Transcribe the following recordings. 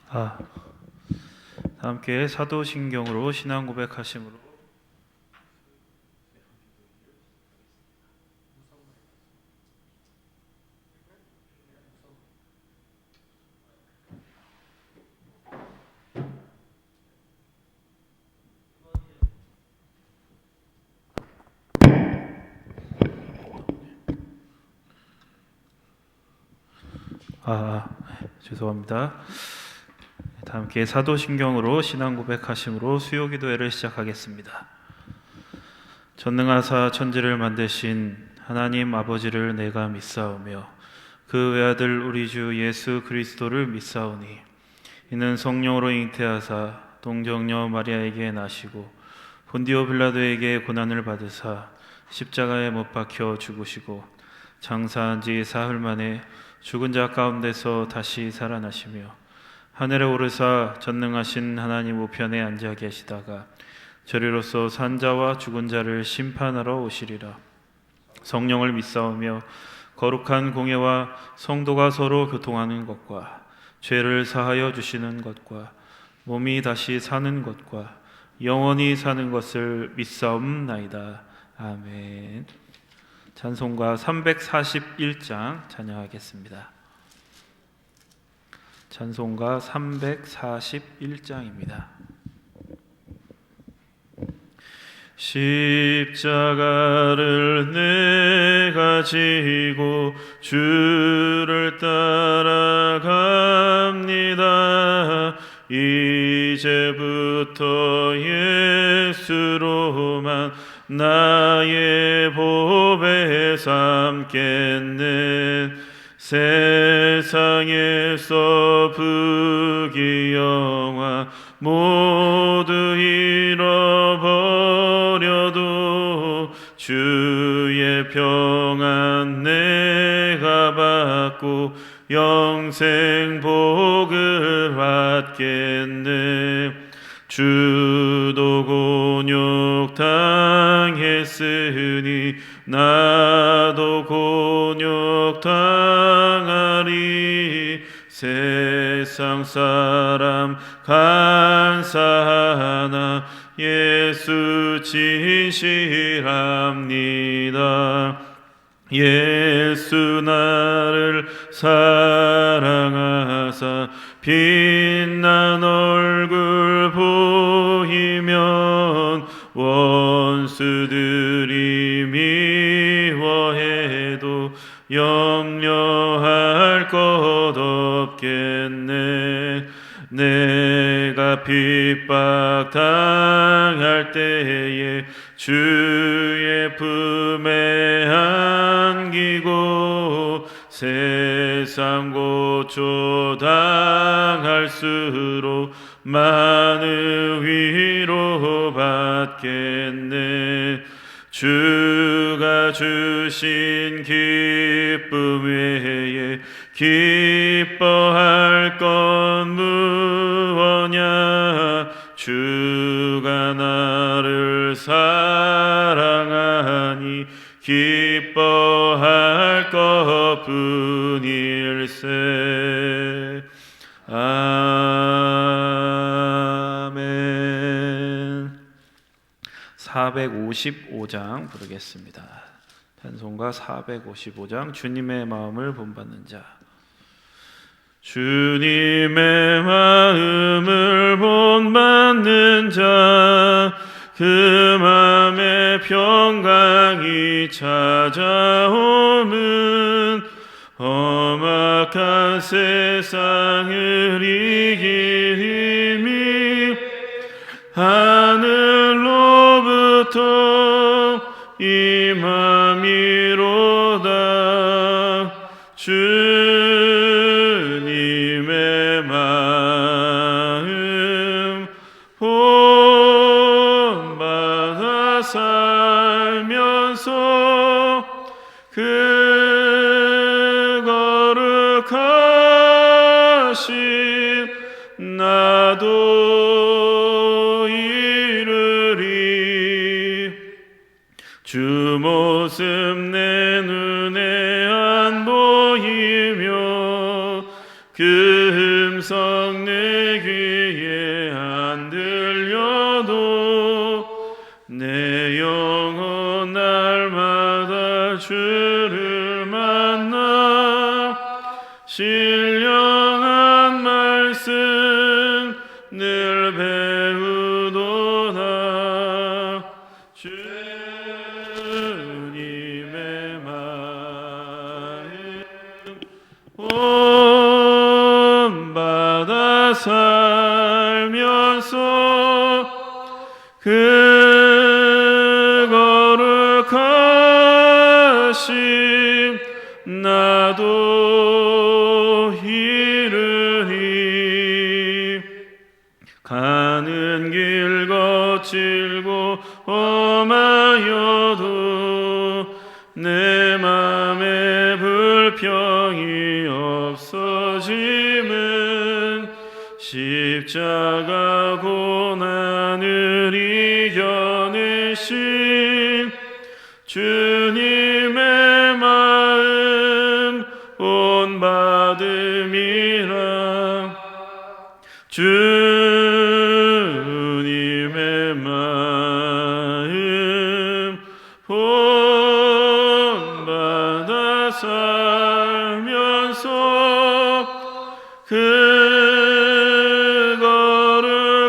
다 함께 사도신경으로 신앙 고백하심으로 죄송합니다. 다 함께 사도신경으로 신앙 고백하심으로 수요 기도회를 시작하겠습니다. 전능하사 천지를 만드신 하나님 아버지를 내가 믿사오며 그 외아들 우리 주 예수 그리스도를 믿사오니 이는 성령으로 잉태하사 동정녀 마리아에게 나시고 본디오 빌라도에게 고난을 받으사 십자가에 못 박혀 죽으시고 장사한 지 사흘 만에 죽은 자 가운데서 다시 살아나시며 하늘에 오르사 전능하신 하나님 우편에 앉아 계시다가 저리로서 산 자와 죽은 자를 심판하러 오시리라. 성령을 믿사오며 거룩한 공예와 성도가 서로 교통하는 것과 죄를 사하여 주시는 것과 몸이 다시 사는 것과 영원히 사는 것을 믿사옵나이다. 아멘. 찬송가 341장 찬양하겠습니다. 찬송가 341장입니다. 십자가를 내가 지고 주를 따라갑니다. 이제부터 예수로만 나의 보배 삼겠네. 세상에서 부귀영화 모두 잃어버려도 주의 평안 내가 받고 영생 복을 받겠네. 주도 곤욕 당했으니 나도 곤욕 당하리. 세상 사람 간사하나 예수 진실합니다. 예수 나를 사랑하사 빛난 얼굴 보이면 원수들이 미워해도 염려할 것 없겠네. 내가 핍박 당할 때에 주의 품에 안기고 세상 고초 당할수록 많은 위로 받겠네. 주가 주신 기쁨 외에 기뻐할 건 무엇냐. 주가 나를 사랑하니 기뻐할 것뿐일세. 아멘. 455장 부르겠습니다. 찬송가 455장 주님의 마음을 본받는 자. 주님의 마음을 본받는 자, 그 마음에 평강이 찾아오는 험악한 세상을 이길 힘이 하늘로부터 임함이로다. 주님의 마음 본받아 살면서 그 거룩하신 나도 이르리. 주 모습 내 눈에 안 보이며 그 음성 내 신령한 말씀 늘 배우도다. 주님의 마음 본받아 살면서 그 거룩하심 나도 이르리. 가는 길 거칠고 험하여도 내 맘에 불평이 없어짐은 십자가 고난을 이겨내신 주님의 마음 본받음이라. 주님의 마음 본받아 살면서 그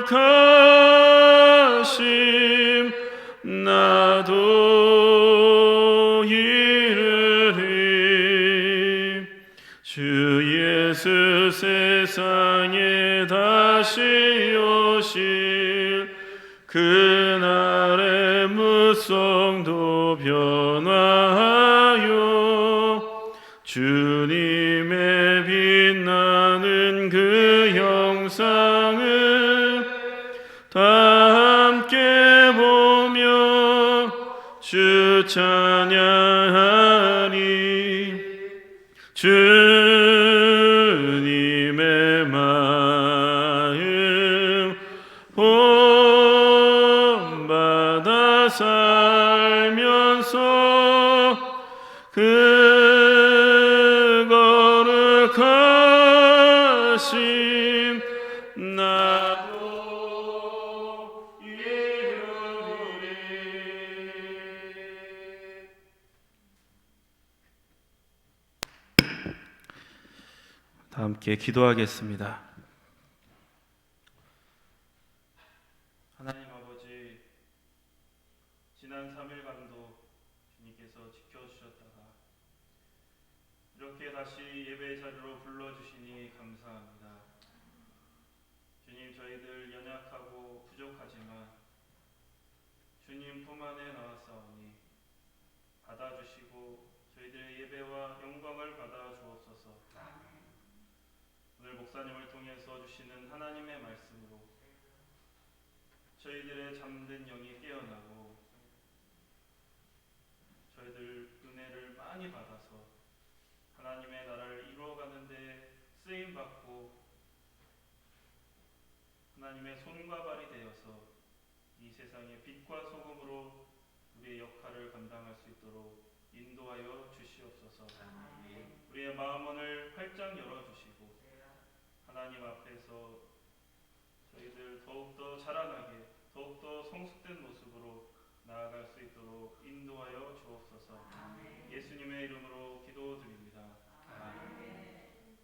거룩하심 나도 이르리. 주 예수 세상에 다시 오실 그날의 무성도 변화하여 주님의 빛나는 그 영상을 다 함께 보며 주 찬양하리. 주님의 마음 본받아 살면서 그 거룩하심 나도 이루리. 다 함께 기도하겠습니다. 하나님 아버지, 지난 3일간도 주님께서 지켜주셨다가 이렇게 다시 예배 자리로 불러주시니 감사합니다. 주님, 저희들 연약하고 부족하지만 주님 품 안에 나왔사오니 받아주시고 저희들의 예배와 영광을 받아 주옵소서. 오늘 목사님을 통해서 주시는 하나님의 말씀으로 저희들의 잠든 영이 깨어나고 저희들 은혜를 많이 받아서 하나님의 나라를 이루어가는 데 쓰임받고 하나님의 손과 발이 되어서 이 세상의 빛과 소금으로 우리의 역할을 감당할 수 있도록 인도하여 주시옵소서. 우리의 마음문을 활짝 열어주시고 하나님 앞에서 저희들 더욱더 자라나게, 더욱더 성숙된 모습으로 나아갈 수 있도록 인도하여 주옵소서. 예수님의 이름으로 기도드립니다. 아멘.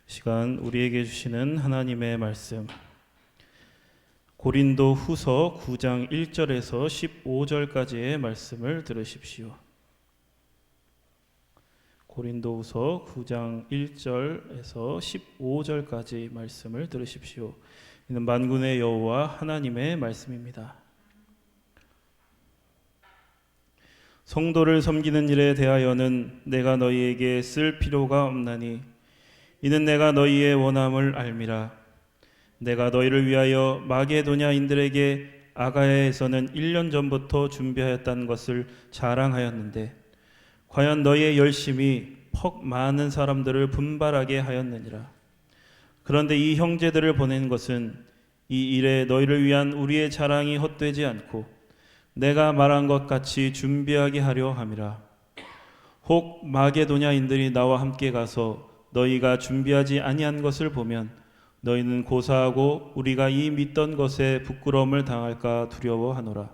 시간 우리에게 주시는 하나님의 말씀, 고린도 후서 9장 1절에서 15절까지의 말씀을 들으십시오. 고린도 후서 9장 1절에서 15절까지 말씀을 들으십시오. 이는 만군의 여호와 하나님의 말씀입니다. 성도를 섬기는 일에 대하여는 내가 너희에게 쓸 필요가 없나니 이는 내가 너희의 원함을 알미라. 내가 너희를 위하여 마게도냐인들에게 아가야에서는 1년 전부터 준비하였다는 것을 자랑하였는데 과연 너희의 열심이 퍽 많은 사람들을 분발하게 하였느니라. 그런데 이 형제들을 보낸 것은 이 일에 너희를 위한 우리의 자랑이 헛되지 않고 내가 말한 것 같이 준비하게 하려 함이라. 혹 마게도냐인들이 나와 함께 가서 너희가 준비하지 아니한 것을 보면 너희는 고사하고 우리가 이 믿던 것에 부끄러움을 당할까 두려워하노라.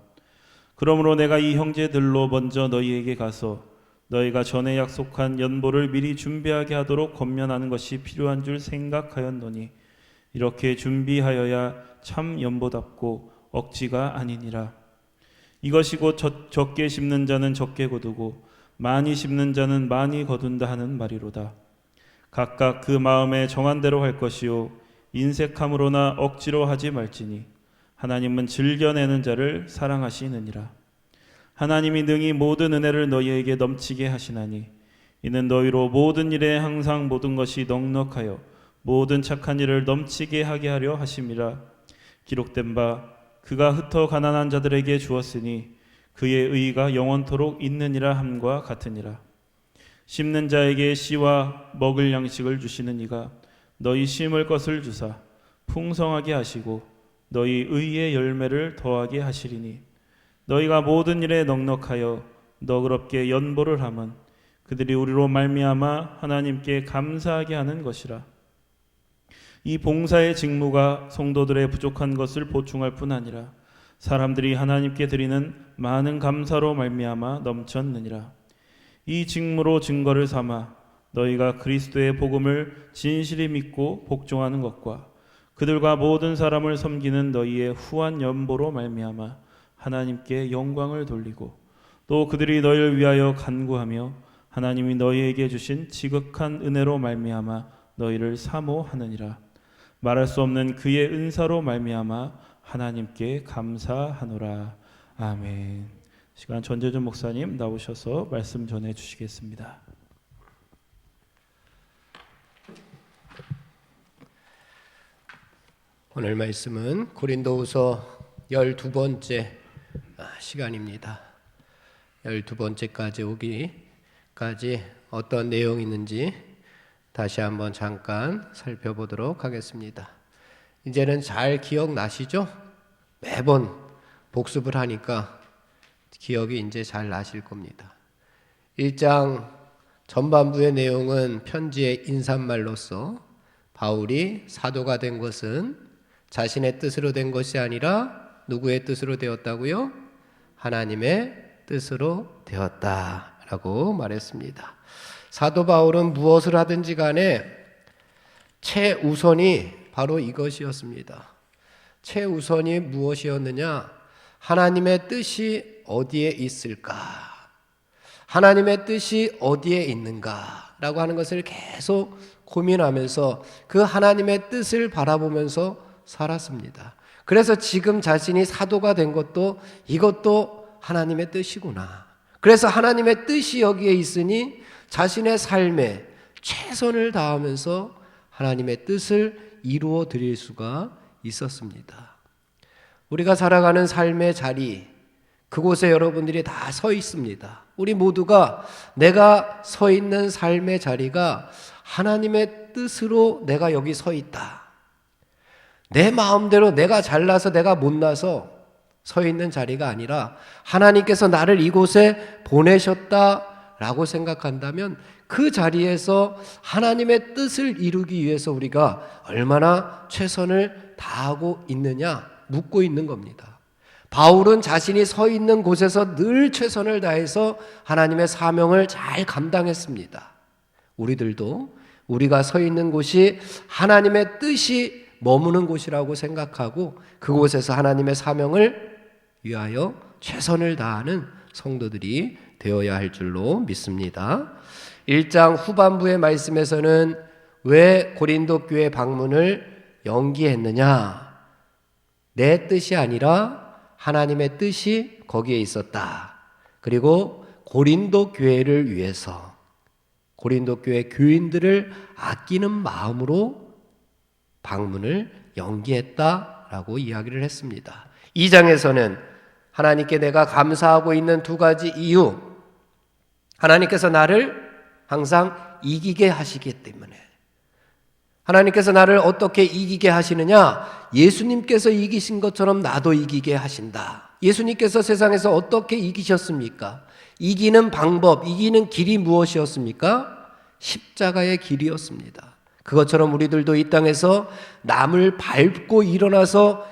그러므로 내가 이 형제들로 먼저 너희에게 가서 너희가 전에 약속한 연보를 미리 준비하게 하도록 권면하는 것이 필요한 줄 생각하였노니 이렇게 준비하여야 참 연보답고 억지가 아니니라. 이것이 곧 적게 심는 자는 적게 거두고 많이 심는 자는 많이 거둔다 하는 말이로다. 각각 그 마음에 정한 대로 할 것이요 인색함으로나 억지로 하지 말지니 하나님은 즐겨내는 자를 사랑하시느니라. 하나님이 능히 모든 은혜를 너희에게 넘치게 하시나니 이는 너희로 모든 일에 항상 모든 것이 넉넉하여 모든 착한 일을 넘치게 하게 하려 하심이라. 기록된 바 그가 흩어 가난한 자들에게 주었으니 그의 의가 영원토록 있느니라 함과 같으니라. 심는 자에게 씨와 먹을 양식을 주시는 이가 너희 심을 것을 주사 풍성하게 하시고 너희 의의 열매를 더하게 하시리니 너희가 모든 일에 넉넉하여 너그럽게 연보를 하면 그들이 우리로 말미암아 하나님께 감사하게 하는 것이라. 이 봉사의 직무가 성도들의 부족한 것을 보충할 뿐 아니라 사람들이 하나님께 드리는 많은 감사로 말미암아 넘쳤느니라. 이 직무로 증거를 삼아 너희가 그리스도의 복음을 진실히 믿고 복종하는 것과 그들과 모든 사람을 섬기는 너희의 후한 연보로 말미암아 하나님께 영광을 돌리고 또 그들이 너희를 위하여 간구하며 하나님이 너희에게 주신 지극한 은혜로 말미암아 너희를 사모하느니라. 말할 수 없는 그의 은사로 말미암아 하나님께 감사하노라. 아멘. 시간 전재준 목사님 나오셔서 말씀 전해 주시겠습니다. 오늘 말씀은 고린도후서 12번째 시간입니다. 12번째까지 오기까지 어떤 내용이 있는지 다시 한번 잠깐 살펴보도록 하겠습니다. 이제는 잘 기억나시죠? 매번 복습을 하니까 기억이 이제 잘 나실 겁니다. 1장 전반부의 내용은 편지의 인사말로서 바울이 사도가 된 것은 자신의 뜻으로 된 것이 아니라 누구의 뜻으로 되었다고요? 하나님의 뜻으로 되었다라고 말했습니다. 사도 바울은 무엇을 하든지 간에 최우선이 바로 이것이었습니다. 최우선이 무엇이었느냐? 하나님의 뜻이 어디에 있을까? 하나님의 뜻이 어디에 있는가? 라고 하는 것을 계속 고민하면서 그 하나님의 뜻을 바라보면서 살았습니다. 그래서 지금 자신이 사도가 된 것도 이것도 하나님의 뜻이구나. 그래서 하나님의 뜻이 여기에 있으니 자신의 삶에 최선을 다하면서 하나님의 뜻을 이루어 드릴 수가 있었습니다. 우리가 살아가는 삶의 자리, 그곳에 여러분들이 다 서 있습니다. 우리 모두가 내가 서 있는 삶의 자리가 하나님의 뜻으로 내가 여기 서 있다. 내 마음대로 내가 잘나서 내가 못나서 서 있는 자리가 아니라 하나님께서 나를 이곳에 보내셨다라고 생각한다면 그 자리에서 하나님의 뜻을 이루기 위해서 우리가 얼마나 최선을 다하고 있느냐 묻고 있는 겁니다. 바울은 자신이 서 있는 곳에서 늘 최선을 다해서 하나님의 사명을 잘 감당했습니다. 우리들도 우리가 서 있는 곳이 하나님의 뜻이 머무는 곳이라고 생각하고 그곳에서 하나님의 사명을 위하여 최선을 다하는 성도들이 되어야 할 줄로 믿습니다. 1장 후반부의 말씀에서는 왜 고린도 교회 방문을 연기했느냐? 내 뜻이 아니라 하나님의 뜻이 거기에 있었다. 그리고 고린도 교회를 위해서 고린도 교회 교인들을 아끼는 마음으로 방문을 연기했다라고 이야기를 했습니다. 2장에서는 하나님께 내가 감사하고 있는 두 가지 이유, 하나님께서 나를 항상 이기게 하시기 때문에. 하나님께서 나를 어떻게 이기게 하시느냐? 예수님께서 이기신 것처럼 나도 이기게 하신다. 예수님께서 세상에서 어떻게 이기셨습니까? 이기는 방법, 이기는 길이 무엇이었습니까? 십자가의 길이었습니다. 그것처럼 우리들도 이 땅에서 남을 밟고 일어나서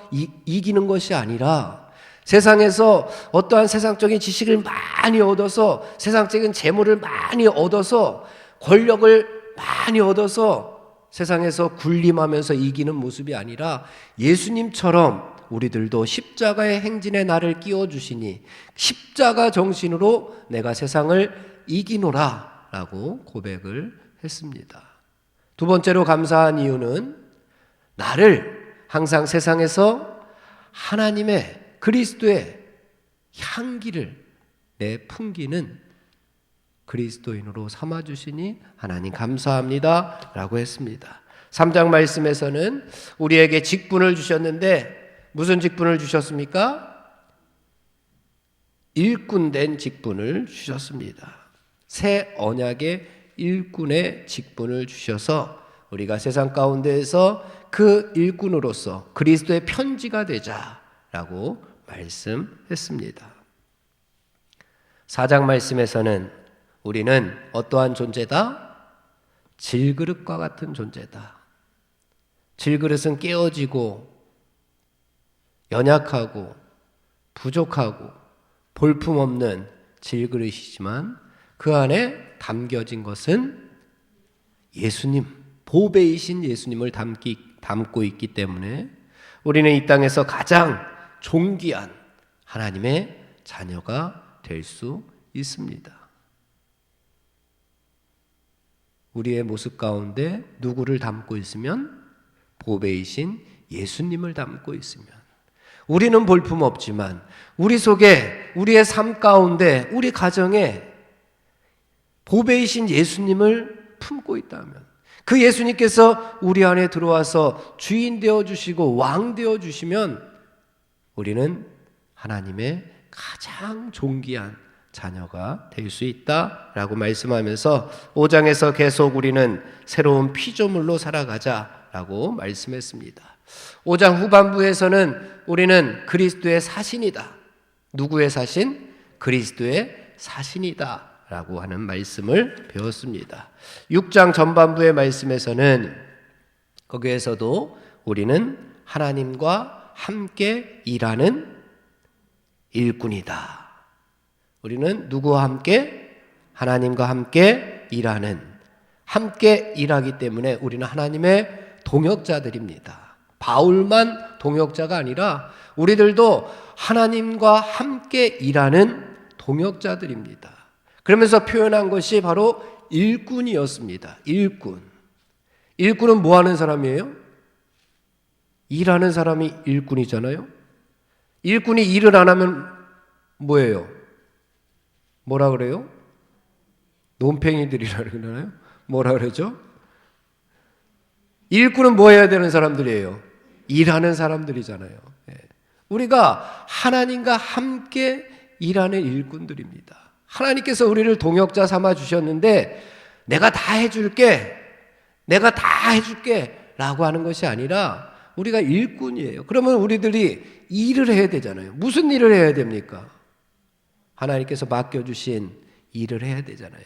이기는 것이 아니라 세상에서 어떠한 세상적인 지식을 많이 얻어서 세상적인 재물을 많이 얻어서 권력을 많이 얻어서 세상에서 군림하면서 이기는 모습이 아니라 예수님처럼 우리들도 십자가의 행진에 나를 끼워주시니 십자가 정신으로 내가 세상을 이기노라 라고 고백을 했습니다. 두 번째로 감사한 이유는 나를 항상 세상에서 하나님의 그리스도의 향기를 풍기는 그리스도인으로 삼아주시니 하나님 감사합니다 라고 했습니다. 3장 말씀에서는 우리에게 직분을 주셨는데 무슨 직분을 주셨습니까? 일꾼된 직분을 주셨습니다. 새 언약의 일꾼의 직분을 주셔서 우리가 세상 가운데에서 그 일꾼으로서 그리스도의 편지가 되자라고 말씀했습니다. 4장 말씀에서는 우리는 어떠한 존재다? 질그릇과 같은 존재다. 질그릇은 깨어지고 연약하고 부족하고 볼품없는 질그릇이지만 그 안에 담겨진 것은 예수님, 보배이신 예수님을 담고 있기 때문에 우리는 이 땅에서 가장 존귀한 하나님의 자녀가 될 수 있습니다. 우리의 모습 가운데 누구를 담고 있으면 보배이신 예수님을 담고 있으면 우리는 볼품없지만 우리 속에 우리의 삶 가운데 우리 가정에 보배이신 예수님을 품고 있다면 그 예수님께서 우리 안에 들어와서 주인 되어주시고 왕 되어주시면 우리는 하나님의 가장 존귀한 자녀가 될 수 있다라고 말씀하면서 5장에서 계속 우리는 새로운 피조물로 살아가자라고 말씀했습니다. 5장 후반부에서는 우리는 그리스도의 사신이다. 누구의 사신? 그리스도의 사신이다 라고 하는 말씀을 배웠습니다. 6장 전반부의 말씀에서는 거기에서도 우리는 하나님과 함께 일하는 일꾼이다. 우리는 누구와 함께? 하나님과 함께 일하는, 함께 일하기 때문에 우리는 하나님의 동역자들입니다. 바울만 동역자가 아니라 우리들도 하나님과 함께 일하는 동역자들입니다. 그러면서 표현한 것이 바로 일꾼이었습니다. 일꾼. 일꾼은 뭐 하는 사람이에요? 일하는 사람이 일꾼이잖아요. 일꾼이 일을 안 하면 뭐예요? 뭐라 그래요? 논팽이들이라 그러나요? 뭐라 그러죠? 일꾼은 뭐 해야 되는 사람들이에요? 일하는 사람들이잖아요. 우리가 하나님과 함께 일하는 일꾼들입니다. 하나님께서 우리를 동역자 삼아 주셨는데 내가 다 해줄게, 내가 다 해줄게 라고 하는 것이 아니라 우리가 일꾼이에요. 그러면 우리들이 일을 해야 되잖아요. 무슨 일을 해야 됩니까? 하나님께서 맡겨주신 일을 해야 되잖아요.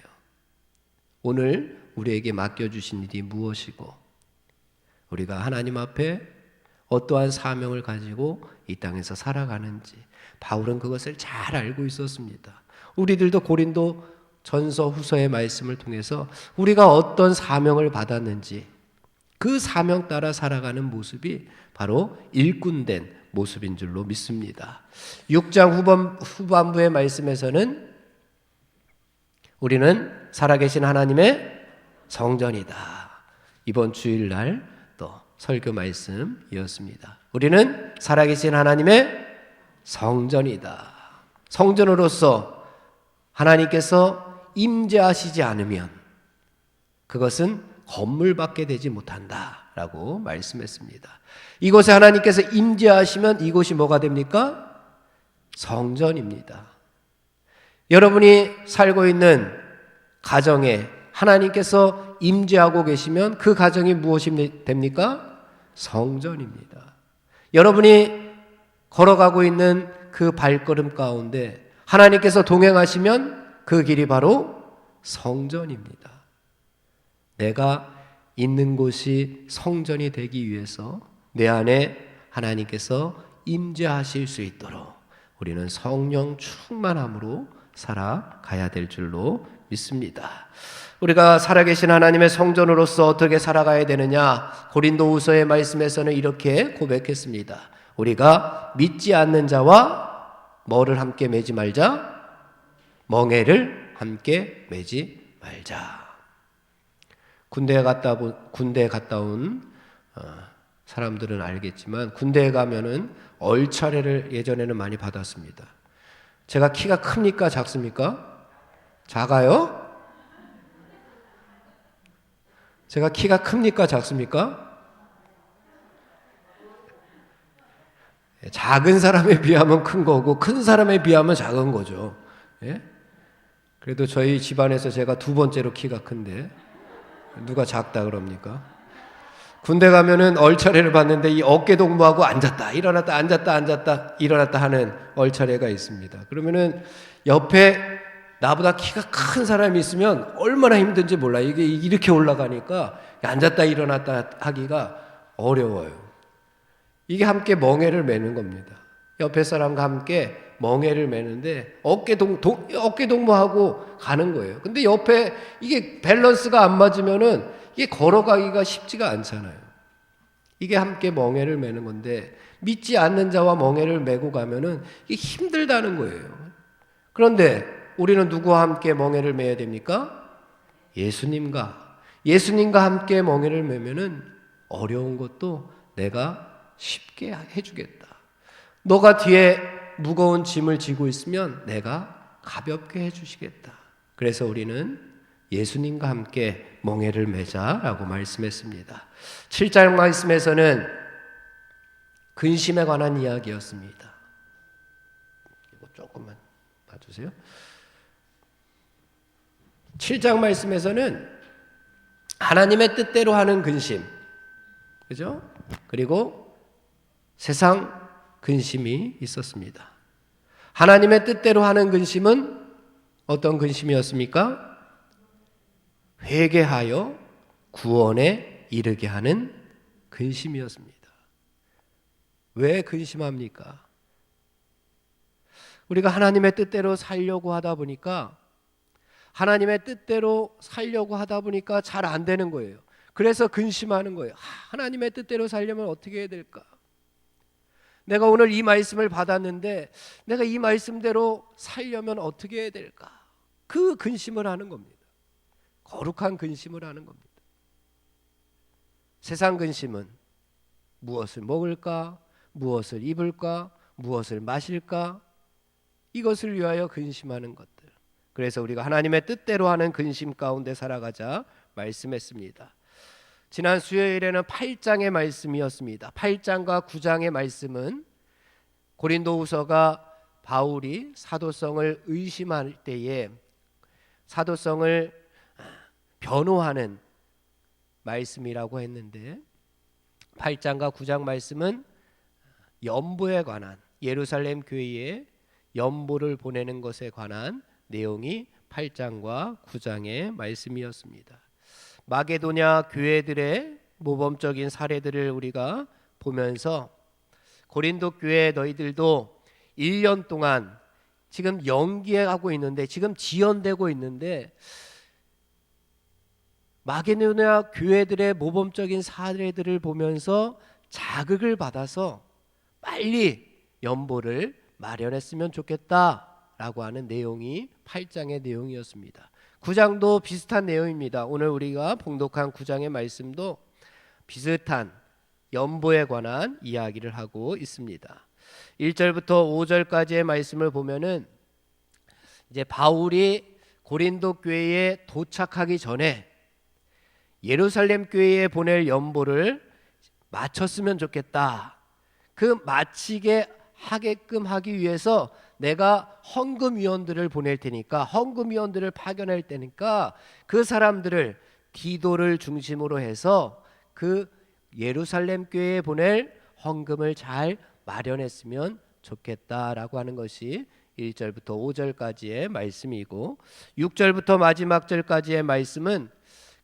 오늘 우리에게 맡겨주신 일이 무엇이고 우리가 하나님 앞에 어떠한 사명을 가지고 이 땅에서 살아가는지 바울은 그것을 잘 알고 있었습니다. 우리들도 고린도 전서 후서의 말씀을 통해서 우리가 어떤 사명을 받았는지 그 사명 따라 살아가는 모습이 바로 일꾼된 모습인 줄로 믿습니다. 6장 후반부의 말씀에서는 우리는 살아계신 하나님의 성전이다. 이번 주일날 또 설교 말씀이었습니다. 우리는 살아계신 하나님의 성전이다. 성전으로서 하나님께서 임재하시지 않으면 그것은 건물밖에 되지 못한다라고 말씀했습니다. 이곳에 하나님께서 임재하시면 이곳이 뭐가 됩니까? 성전입니다. 여러분이 살고 있는 가정에 하나님께서 임재하고 계시면 그 가정이 무엇이 됩니까? 성전입니다. 여러분이 걸어가고 있는 그 발걸음 가운데 하나님께서 동행하시면 그 길이 바로 성전입니다. 내가 있는 곳이 성전이 되기 위해서 내 안에 하나님께서 임재하실 수 있도록 우리는 성령 충만함으로 살아가야 될 줄로 믿습니다. 우리가 살아계신 하나님의 성전으로서 어떻게 살아가야 되느냐? 고린도후서의 말씀에서는 이렇게 고백했습니다. 우리가 믿지 않는 자와 뭐를 함께 매지 말자? 멍에를 함께 매지 말자. 군대에 갔다 온 사람들은 알겠지만 군대에 가면은 얼차례를 예전에는 많이 받았습니다. 제가 키가 큽니까? 작습니까? 작아요? 제가 키가 큽니까? 작습니까? 작은 사람에 비하면 큰 거고 큰 사람에 비하면 작은 거죠. 예? 그래도 저희 집안에서 제가 두 번째로 키가 큰데 누가 작다 그럽니까? 군대 가면은 얼차례를 받는데 이 어깨 동무하고 앉았다 일어났다 앉았다 앉았다 일어났다 하는 얼차례가 있습니다. 그러면은 옆에 나보다 키가 큰 사람이 있으면 얼마나 힘든지 몰라. 이게 이렇게 올라가니까 앉았다 일어났다 하기가 어려워요. 이게 함께 멍에를 매는 겁니다. 옆에 사람과 함께 멍에를 매는데 어깨 동무하고 가는 거예요. 근데 옆에 이게 밸런스가 안 맞으면은 이게 걸어가기가 쉽지가 않잖아요. 이게 함께 멍에를 매는 건데 믿지 않는 자와 멍에를 매고 가면은 이게 힘들다는 거예요. 그런데 우리는 누구와 함께 멍에를 매야 됩니까? 예수님과 함께 멍에를 매면은 어려운 것도 내가 쉽게 해주겠다. 너가 뒤에 무거운 짐을 지고 있으면 내가 가볍게 해주시겠다. 그래서 우리는 예수님과 함께 멍에를 매자라고 말씀했습니다. 7장 말씀에서는 근심에 관한 이야기였습니다. 이거 조금만 봐주세요. 7장 말씀에서는 하나님의 뜻대로 하는 근심, 그죠? 그리고 세상 근심이 있었습니다. 하나님의 뜻대로 하는 근심은 어떤 근심이었습니까? 회개하여 구원에 이르게 하는 근심이었습니다. 왜 근심합니까? 우리가 하나님의 뜻대로 살려고 하다 보니까 잘 안 되는 거예요. 그래서 근심하는 거예요. 하나님의 뜻대로 살려면 어떻게 해야 될까? 내가 오늘 이 말씀을 받았는데 내가 이 말씀대로 살려면 어떻게 해야 될까? 그 근심을 하는 겁니다. 거룩한 근심을 하는 겁니다. 세상 근심은 무엇을 먹을까? 무엇을 입을까? 무엇을 마실까? 이것을 위하여 근심하는 것들. 그래서 우리가 하나님의 뜻대로 하는 근심 가운데 살아가자 말씀했습니다. 지난 수요일에는 8장의 말씀이었습니다. 8장과 9장의 말씀은 고린도후서가 바울이 사도성을 의심할 때에 사도성을 변호하는 말씀이라고 했는데 8장과 9장 말씀은 연보에 관한 예루살렘 교회에 연보를 보내는 것에 관한 내용이 8장과 9장의 말씀이었습니다. 마게도냐 교회들의 모범적인 사례들을 우리가 보면서 고린도 교회 너희들도 1년 동안 지금 연기하고 있는데 지금 지연되고 있는데 마게도냐 교회들의 모범적인 사례들을 보면서 자극을 받아서 빨리 연보를 마련했으면 좋겠다라고 하는 내용이 8장의 내용이었습니다. 9장도 비슷한 내용입니다. 오늘 우리가 봉독한 9장의 말씀도 비슷한 연보에 관한 이야기를 하고 있습니다. 1절부터 5절까지의 말씀을 보면은 이제 바울이 고린도 교회에 도착하기 전에 예루살렘 교회에 보낼 연보를 마쳤으면 좋겠다. 그 마치게 하게끔 하기 위해서 내가 헌금위원들을 보낼 테니까 헌금위원들을 파견할 테니까 그 사람들을 디도를 중심으로 해서 그 예루살렘 교회에 보낼 헌금을 잘 마련했으면 좋겠다라고 하는 것이 1절부터 5절까지의 말씀이고 6절부터 마지막 절까지의 말씀은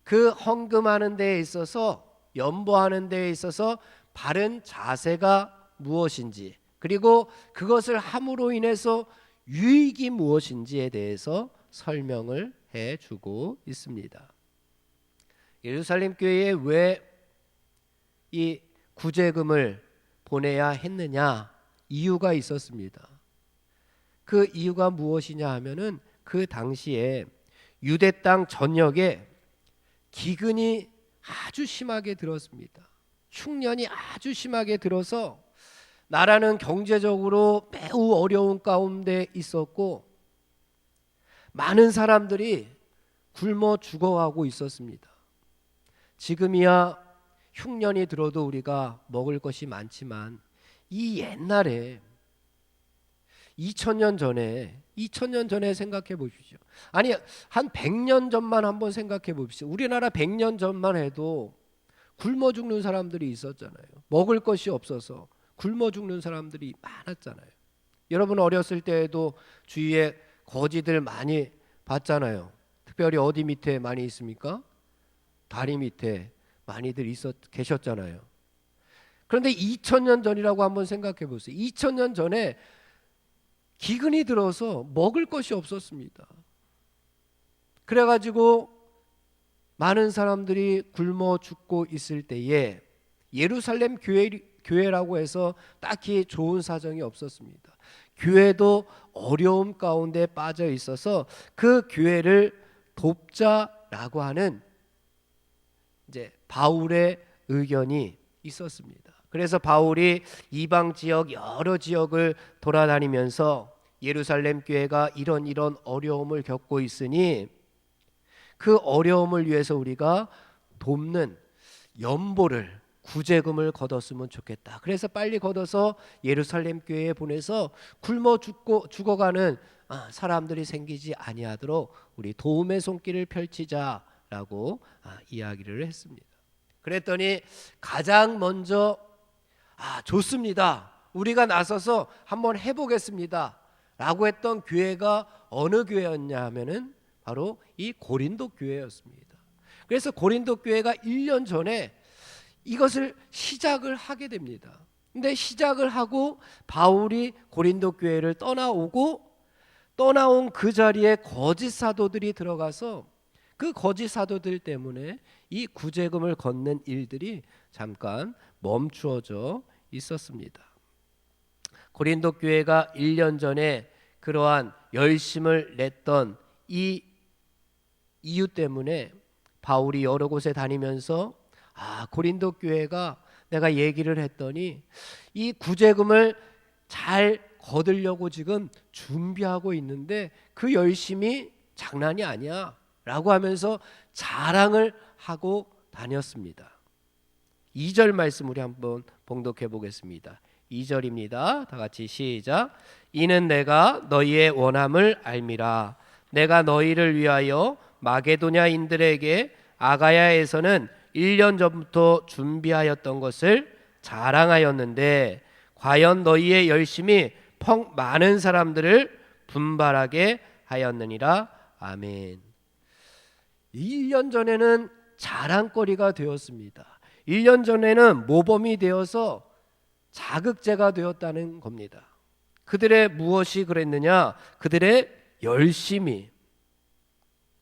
그 헌금하는 데에 있어서, 연보하는 데에 있어서 바른 자세가 무엇인지, 그리고 그것을 함으로 인해서 유익이 무엇인지에 대해서 설명을 해주고 있습니다. 예루살렘 교회에 왜 이 구제금을 보내야 했느냐, 이유가 있었습니다. 그 이유가 무엇이냐 하면은 그 당시에 유대 땅 전역에 기근이 아주 심하게 들었습니다. 흉년이 아주 심하게 들어서 나라는 경제적으로 매우 어려운 가운데 있었고 많은 사람들이 굶어 죽어가고 있었습니다. 지금이야 흉년이 들어도 우리가 먹을 것이 많지만 이 옛날에 2000년 전에 생각해 보십시오. 아니 한 100년 전만 한번 생각해 보십시오. 우리나라 100년 전만 해도 굶어 죽는 사람들이 있었잖아요. 먹을 것이 없어서 굶어 죽는 사람들이 많았잖아요. 여러분 어렸을 때에도 주위에 거지들 많이 봤잖아요. 특별히 어디 밑에 많이 있습니까? 다리 밑에 많이들 계셨잖아요. 그런데 2000년 전이라고 한번 생각해 보세요. 2000년 전에 기근이 들어서 먹을 것이 없었습니다. 그래가지고 많은 사람들이 굶어 죽고 있을 때에 예루살렘 교회라고 해서 딱히 좋은 사정이 없었습니다. 교회도 어려움 가운데 빠져 있어서 그 교회를 돕자라고 하는 이제 바울의 의견이 있었습니다. 그래서 바울이 이방 지역 여러 지역을 돌아다니면서 예루살렘 교회가 이런 어려움을 겪고 있으니 그 어려움을 위해서 우리가 돕는 연보를, 구제금을 걷었으면 좋겠다. 그래서 빨리 걷어서 예루살렘 교회에 보내서 굶어 죽어가는 사람들이 생기지 아니하도록 우리 도움의 손길을 펼치자라고 이야기를 했습니다. 그랬더니 가장 먼저 좋습니다. 우리가 나서서 한번 해보겠습니다. 라고 했던 교회가 어느 교회였냐 하면은 바로 이 고린도 교회였습니다. 그래서 고린도 교회가 1년 전에 이것을 시작을 하게 됩니다. 근데 시작을 하고 바울이 고린도 교회를 떠나온 그 자리에 거짓 사도들이 들어가서 그 거짓 사도들 때문에 이 구제금을 걷는 일들이 잠깐 멈추어져 있었습니다. 고린도 교회가 1년 전에 그러한 열심을 냈던 이 이유 때문에 바울이 여러 곳에 다니면서 고린도 교회가 내가 얘기를 했더니 이 구제금을 잘 거두려고 지금 준비하고 있는데 그 열심이 장난이 아니야 라고 하면서 자랑을 하고 다녔습니다. 2절 말씀 우리 한번 봉독해 보겠습니다. 2절입니다. 다 같이 시작. 이는 내가 너희의 원함을 알미라. 내가 너희를 위하여 마게도냐인들에게 아가야에서는 1년 전부터 준비하였던 것을 자랑하였는데 과연 너희의 열심이 많은 사람들을 분발하게 하였느니라. 아멘. 1년 전에는 자랑거리가 되었습니다. 1년 전에는 모범이 되어서 자극제가 되었다는 겁니다. 그들의 무엇이 그랬느냐? 그들의 열심이,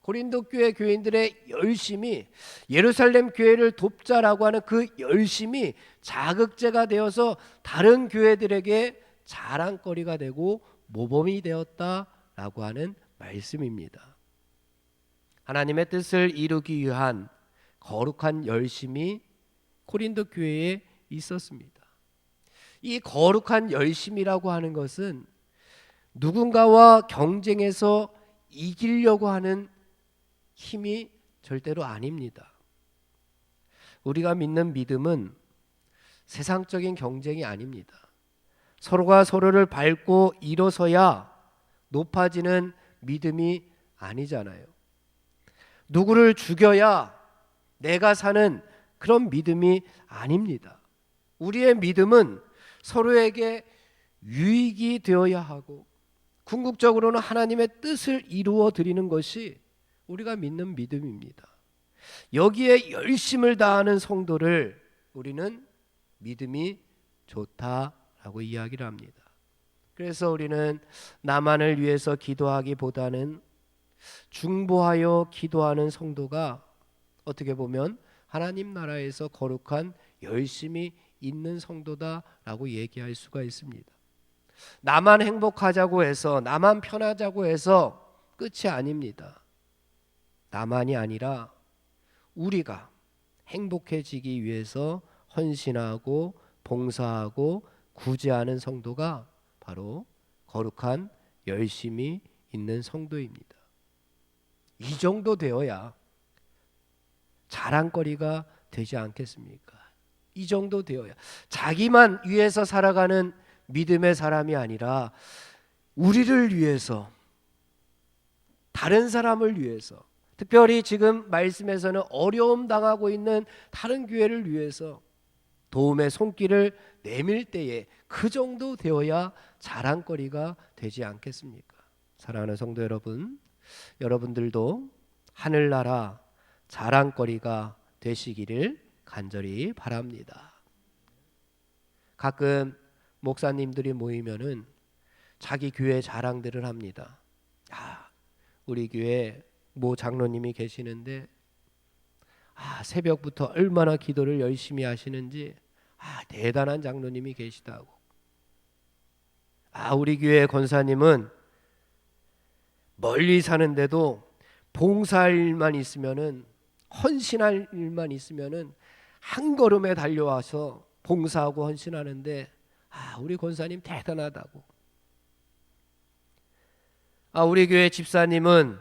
고린도 교회 교인들의 열심이, 예루살렘 교회를 돕자라고 하는 그 열심이 자극제가 되어서 다른 교회들에게 자랑거리가 되고 모범이 되었다라고 하는 말씀입니다. 하나님의 뜻을 이루기 위한 거룩한 열심이 고린도 교회에 있었습니다. 이 거룩한 열심이라고 하는 것은 누군가와 경쟁해서 이기려고 하는 힘이 절대로 아닙니다. 우리가 믿는 믿음은 세상적인 경쟁이 아닙니다. 서로가 서로를 밟고 일어서야 높아지는 믿음이 아니잖아요. 누구를 죽여야 내가 사는 그런 믿음이 아닙니다. 우리의 믿음은 서로에게 유익이 되어야 하고 궁극적으로는 하나님의 뜻을 이루어 드리는 것이 우리가 믿는 믿음입니다. 여기에 열심을 다하는 성도를 우리는 믿음이 좋다라고 이야기를 합니다. 그래서 우리는 나만을 위해서 기도하기보다는 중보하여 기도하는 성도가 어떻게 보면 하나님 나라에서 거룩한 열심이 있는 성도다라고 얘기할 수가 있습니다. 나만 행복하자고 해서, 나만 편하자고 해서 끝이 아닙니다. 나만이 아니라 우리가 행복해지기 위해서 헌신하고 봉사하고 구제하는 성도가 바로 거룩한 열심이 있는 성도입니다. 이 정도 되어야 자랑거리가 되지 않겠습니까? 이 정도 되어야 자기만 위해서 살아가는 믿음의 사람이 아니라 우리를 위해서, 다른 사람을 위해서, 특별히 지금 말씀에서는 어려움 당하고 있는 다른 교회를 위해서 도움의 손길을 내밀 때에 그 정도 되어야 자랑거리가 되지 않겠습니까? 사랑하는 성도 여러분, 여러분들도 하늘나라 자랑거리가 되시기를 간절히 바랍니다. 가끔 목사님들이 모이면은 자기 교회 자랑들을 합니다. 우리 교회 모 장로님이 계시는데 새벽부터 얼마나 기도를 열심히 하시는지 대단한 장로님이 계시다고. 우리 교회 권사님은 멀리 사는데도 봉사할 일만 있으면은, 헌신할 일만 있으면은 한 걸음에 달려와서 봉사하고 헌신하는데 우리 권사님 대단하다고. 우리 교회 집사님은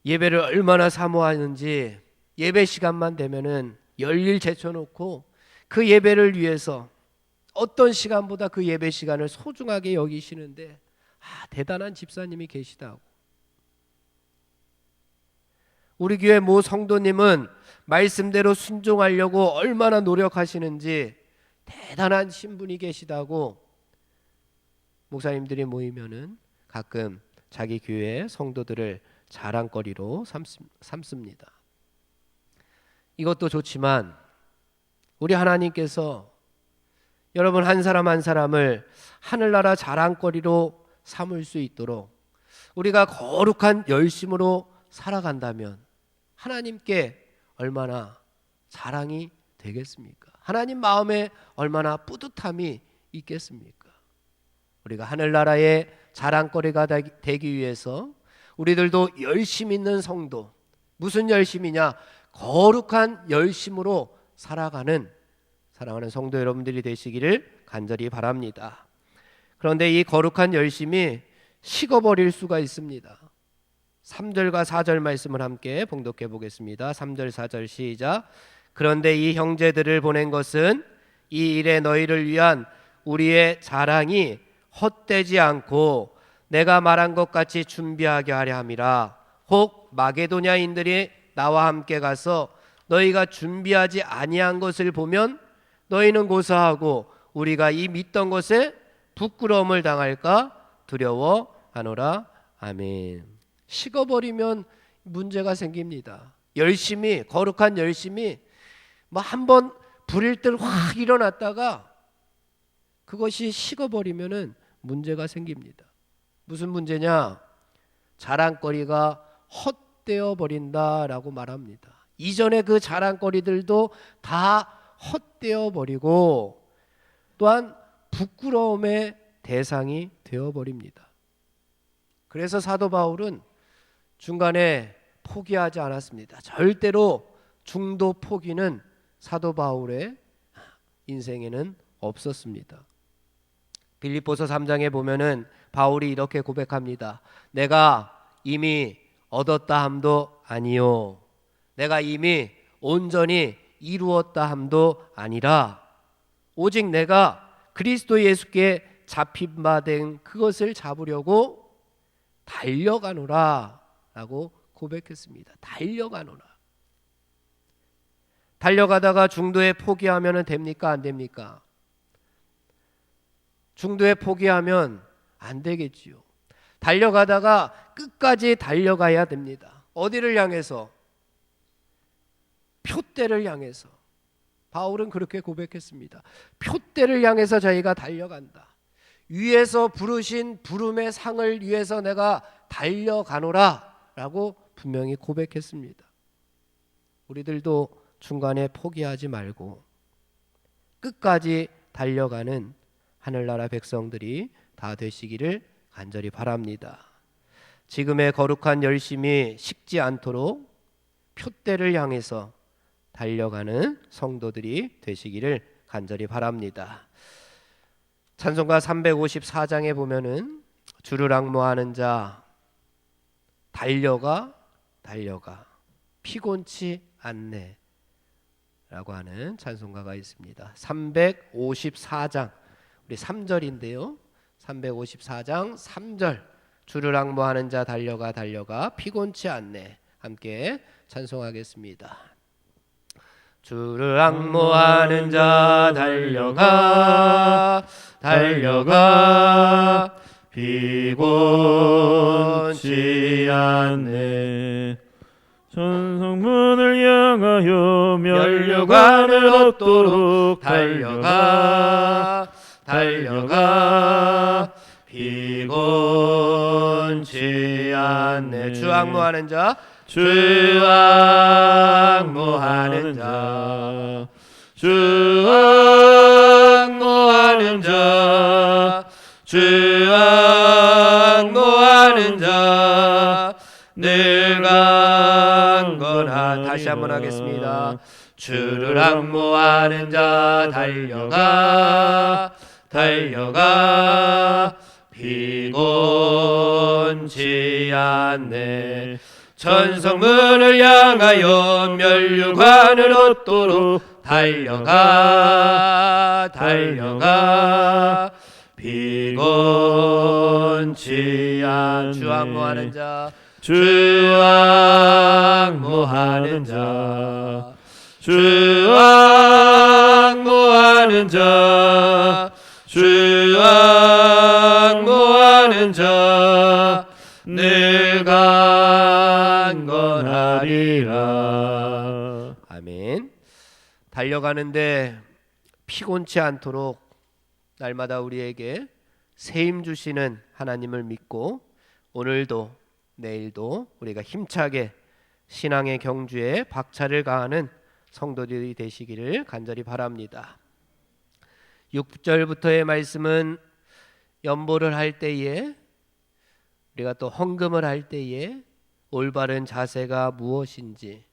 예배를 얼마나 사모하는지 예배 시간만 되면은 열일 제쳐놓고 그 예배를 위해서 어떤 시간보다 그 예배 시간을 소중하게 여기시는데 대단한 집사님이 계시다고. 우리 교회 모 성도님은 말씀대로 순종하려고 얼마나 노력하시는지 대단한 신분이 계시다고 목사님들이 모이면은 가끔 자기 교회 성도들을 자랑거리로 삼습니다. 이것도 좋지만 우리 하나님께서 여러분 한 사람 한 사람을 하늘나라 자랑거리로 삼을 수 있도록 우리가 거룩한 열심으로 살아간다면 하나님께 얼마나 자랑이 되겠습니까? 하나님 마음에 얼마나 뿌듯함이 있겠습니까? 우리가 하늘나라의 자랑거리가 되기 위해서 우리들도 열심 있는 성도, 무슨 열심이냐? 거룩한 열심으로 살아가는 사랑하는 성도 여러분들이 되시기를 간절히 바랍니다. 그런데 이 거룩한 열심이 식어버릴 수가 있습니다. 3절과 4절 말씀을 함께 봉독해 보겠습니다. 3절 4절 시작. 그런데 이 형제들을 보낸 것은 이 일에 너희를 위한 우리의 자랑이 헛되지 않고 내가 말한 것 같이 준비하게 하려 함이라. 혹 마게도냐인들이 나와 함께 가서 너희가 준비하지 아니한 것을 보면 너희는 고사하고 우리가 이 믿던 것에 부끄러움을 당할까 두려워하노라. 아멘. 식어버리면 문제가 생깁니다. 열심히, 거룩한 열심이 한번 불일 듯 확 일어났다가 그것이 식어버리면은 문제가 생깁니다. 무슨 문제냐? 자랑거리가 헛되어 버린다라고 말합니다. 이전에 그 자랑거리들도 다 헛되어 버리고 또한 부끄러움의 대상이 되어 버립니다. 그래서 사도 바울은 중간에 포기하지 않았습니다. 절대로 중도 포기는 사도 바울의 인생에는 없었습니다. 빌립보서 3장에 보면은 바울이 이렇게 고백합니다. 내가 이미 얻었다 함도 아니요 내가 이미 온전히 이루었다 함도 아니라 오직 내가 그리스도 예수께 잡힌 바 된 그것을 잡으려고 달려가노라 라고 고백했습니다. 달려가노라. 달려가다가 중도에 포기하면 됩니까? 안 됩니까? 중도에 포기하면 안 되겠지요. 달려가다가 끝까지 달려가야 됩니다. 어디를 향해서? 표대를 향해서, 바울은 그렇게 고백했습니다. 표대를 향해서 저희가 달려간다. 위에서 부르신 부름의 상을 위해서 내가 달려가노라 라고 분명히 고백했습니다. 우리들도 중간에 포기하지 말고 끝까지 달려가는 하늘나라 백성들이 다 되시기를 간절히 바랍니다. 지금의 거룩한 열심이 식지 않도록 표대를 향해서 달려가는 성도들이 되시기를 간절히 바랍니다. 찬송가 354장에 보면은 주를 앙모하는 자 달려가 피곤치 않네 라고 하는 찬송가가 있습니다. 354장 우리 3절인데요 354장 3절 주를 앙모하는 자 달려가 피곤치 않네. 함께 찬송하겠습니다. 주를 앙모하는 자 달려가 피곤치 않네. 천성문을 향하여 면류관을 얻도록 달려가 피곤치 않네. 주 앙모하는 자 주 앙모하는 자 주 앙모하는 자 주 앙모하는 자 늘 강건하리라. 다시 한번 하겠습니다. 주를 앙모하는 자 달려가 피곤치 않네. 천성문을 향하여 면류관을 얻도록 달려가 피곤치 않네. 주 앙모하는 자 주 앙모하는 자 주 앙모하는 자 주 앙모하는 자 늘 강건하리라. 아멘. 달려가는데 피곤치 않도록 날마다 우리에게 세임 주시는 하나님을 믿고 오늘도 내일도 우리가 힘차게 신앙의 경주에 박차를 가하는 성도들이 되시기를 간절히 바랍니다. 6절부터의 말씀은 연보를 할 때에 우리가 또 헌금을 할 때에 올바른 자세가 무엇인지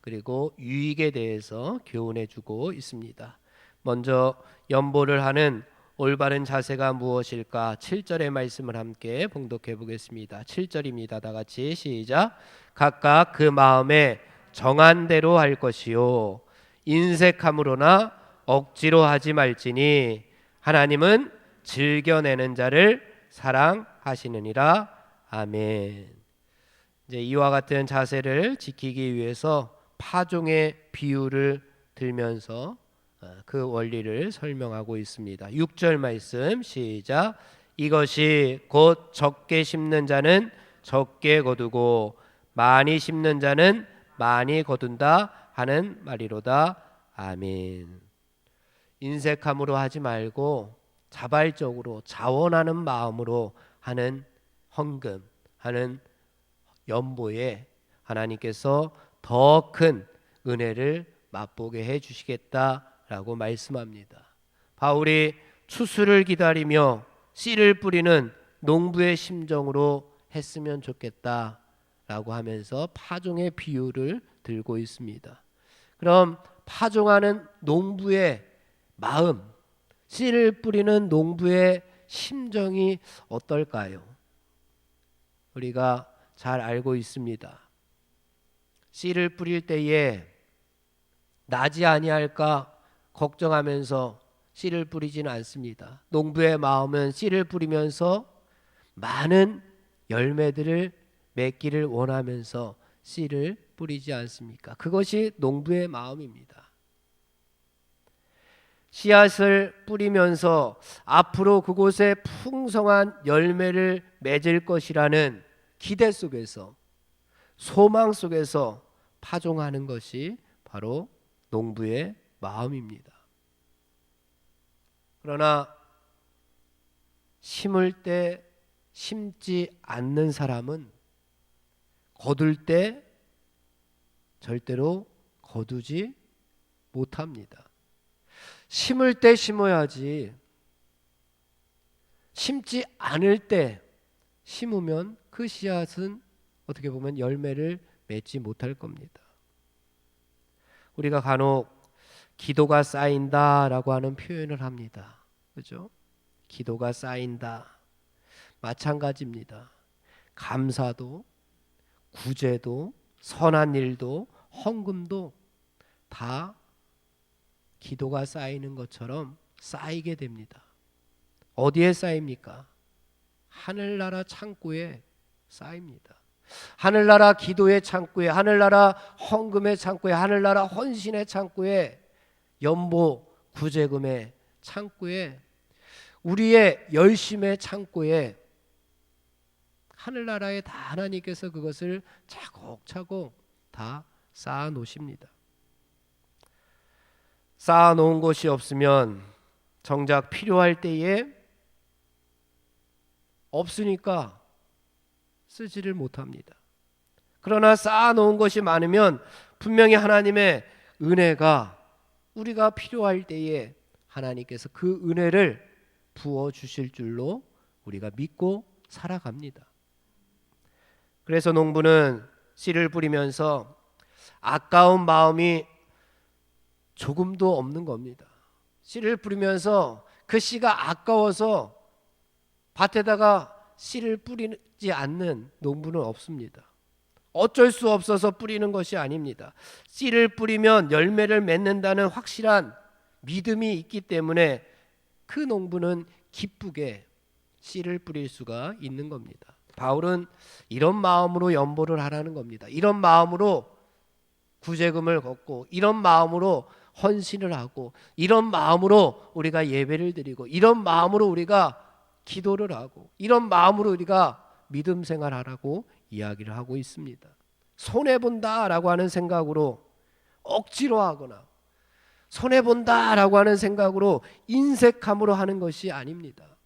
그리고 유익에 대해서 교훈해 주고 있습니다. 먼저 연보를 하는 올바른 자세가 무엇일까? 7절의 말씀을 함께 봉독해 보겠습니다. 7절입니다. 다 같이 시작. 각각 그 마음에 정한 대로 할 것이요 인색함으로나 억지로 하지 말지니 하나님은 즐겨내는 자를 사랑하시느니라. 아멘. 이제 이와 같은 자세를 지키기 위해서 파종의 비유를 들면서 그 원리를 설명하고 있습니다. 6절 말씀 시작. 이것이 곧 적게 심는 자는 적게 거두고 많이 심는 자는 많이 거둔다 하는 말이로다. 아멘. 인색함으로 하지 말고 자발적으로 자원하는 마음으로 하는 헌금, 하는 연보에 하나님께서 더 큰 은혜를 맛보게 해 주시겠다라고 말씀합니다. 바울이 추수를 기다리며 씨를 뿌리는 농부의 심정으로 했으면 좋겠다라고 하면서 파종의 비유를 들고 있습니다. 그럼 파종하는 농부의 마음, 씨를 뿌리는 농부의 심정이 어떨까요? 우리가 잘 알고 있습니다. 씨를 뿌릴 때에 나지 아니할까 걱정하면서 씨를 뿌리지는 않습니다. 농부의 마음은 씨를 뿌리면서 많은 열매들을 맺기를 원하면서 씨를 뿌리지 않습니까? 그것이 농부의 마음입니다. 씨앗을 뿌리면서 앞으로 그곳에 풍성한 열매를 맺을 것이라는 기대 속에서, 소망 속에서 파종하는 것이 바로 농부의 마음입니다. 그러나 심을 때 심지 않는 사람은 거둘 때 절대로 거두지 못합니다. 심을 때 심어야지 심지 않을 때 심으면 그 씨앗은 어떻게 보면 열매를 맺지 못할 겁니다. 우리가 간혹 기도가 쌓인다라고 하는 표현을 합니다. 그죠? 기도가 쌓인다. 마찬가지입니다. 감사도, 구제도, 선한 일도, 헌금도 다 기도가 쌓이는 것처럼 쌓이게 됩니다. 어디에 쌓입니까? 하늘나라 창고에 쌓입니다. 하늘나라 기도의 창고에, 하늘나라 헌금의 창고에, 하늘나라 헌신의 창고에, 연보 구제금의 창고에, 우리의 열심의 창고에 하늘나라에 다 하나님께서 그것을 차곡차곡 다 쌓아 놓으십니다. 쌓아 놓은 것이 없으면 정작 필요할 때에 없으니까 쓰지를 못합니다. 그러나 쌓아 놓은 것이 많으면 분명히 하나님의 은혜가 우리가 필요할 때에 하나님께서 그 은혜를 부어 주실 줄로 우리가 믿고 살아갑니다. 그래서 농부는 씨를 뿌리면서 아까운 마음이 조금도 없는 겁니다. 씨를 뿌리면서 그 씨가 아까워서 밭에다가 씨를 뿌리지 않는 농부는 없습니다. 어쩔 수 없어서 뿌리는 것이 아닙니다. 씨를 뿌리면 열매를 맺는다는 확실한 믿음이 있기 때문에 그 농부는 기쁘게 씨를 뿌릴 수가 있는 겁니다. 바울은 이런 마음으로 연보를 하라는 겁니다. 이런 마음으로 구제금을 걷고, 이런 마음으로 헌신을 하고, 이런 마음으로 우리가 예배를 드리고, 이런 마음으로 우리가 기도를 하고, 이런 마음으로 우리가 믿음 생활하라고 이야기를 하고 있습니다. 손해본다라고 하는 생각으로 억지로 하거나 손해본다라고 하는 생각으로 인색함으로 하는 것이 아닙니다.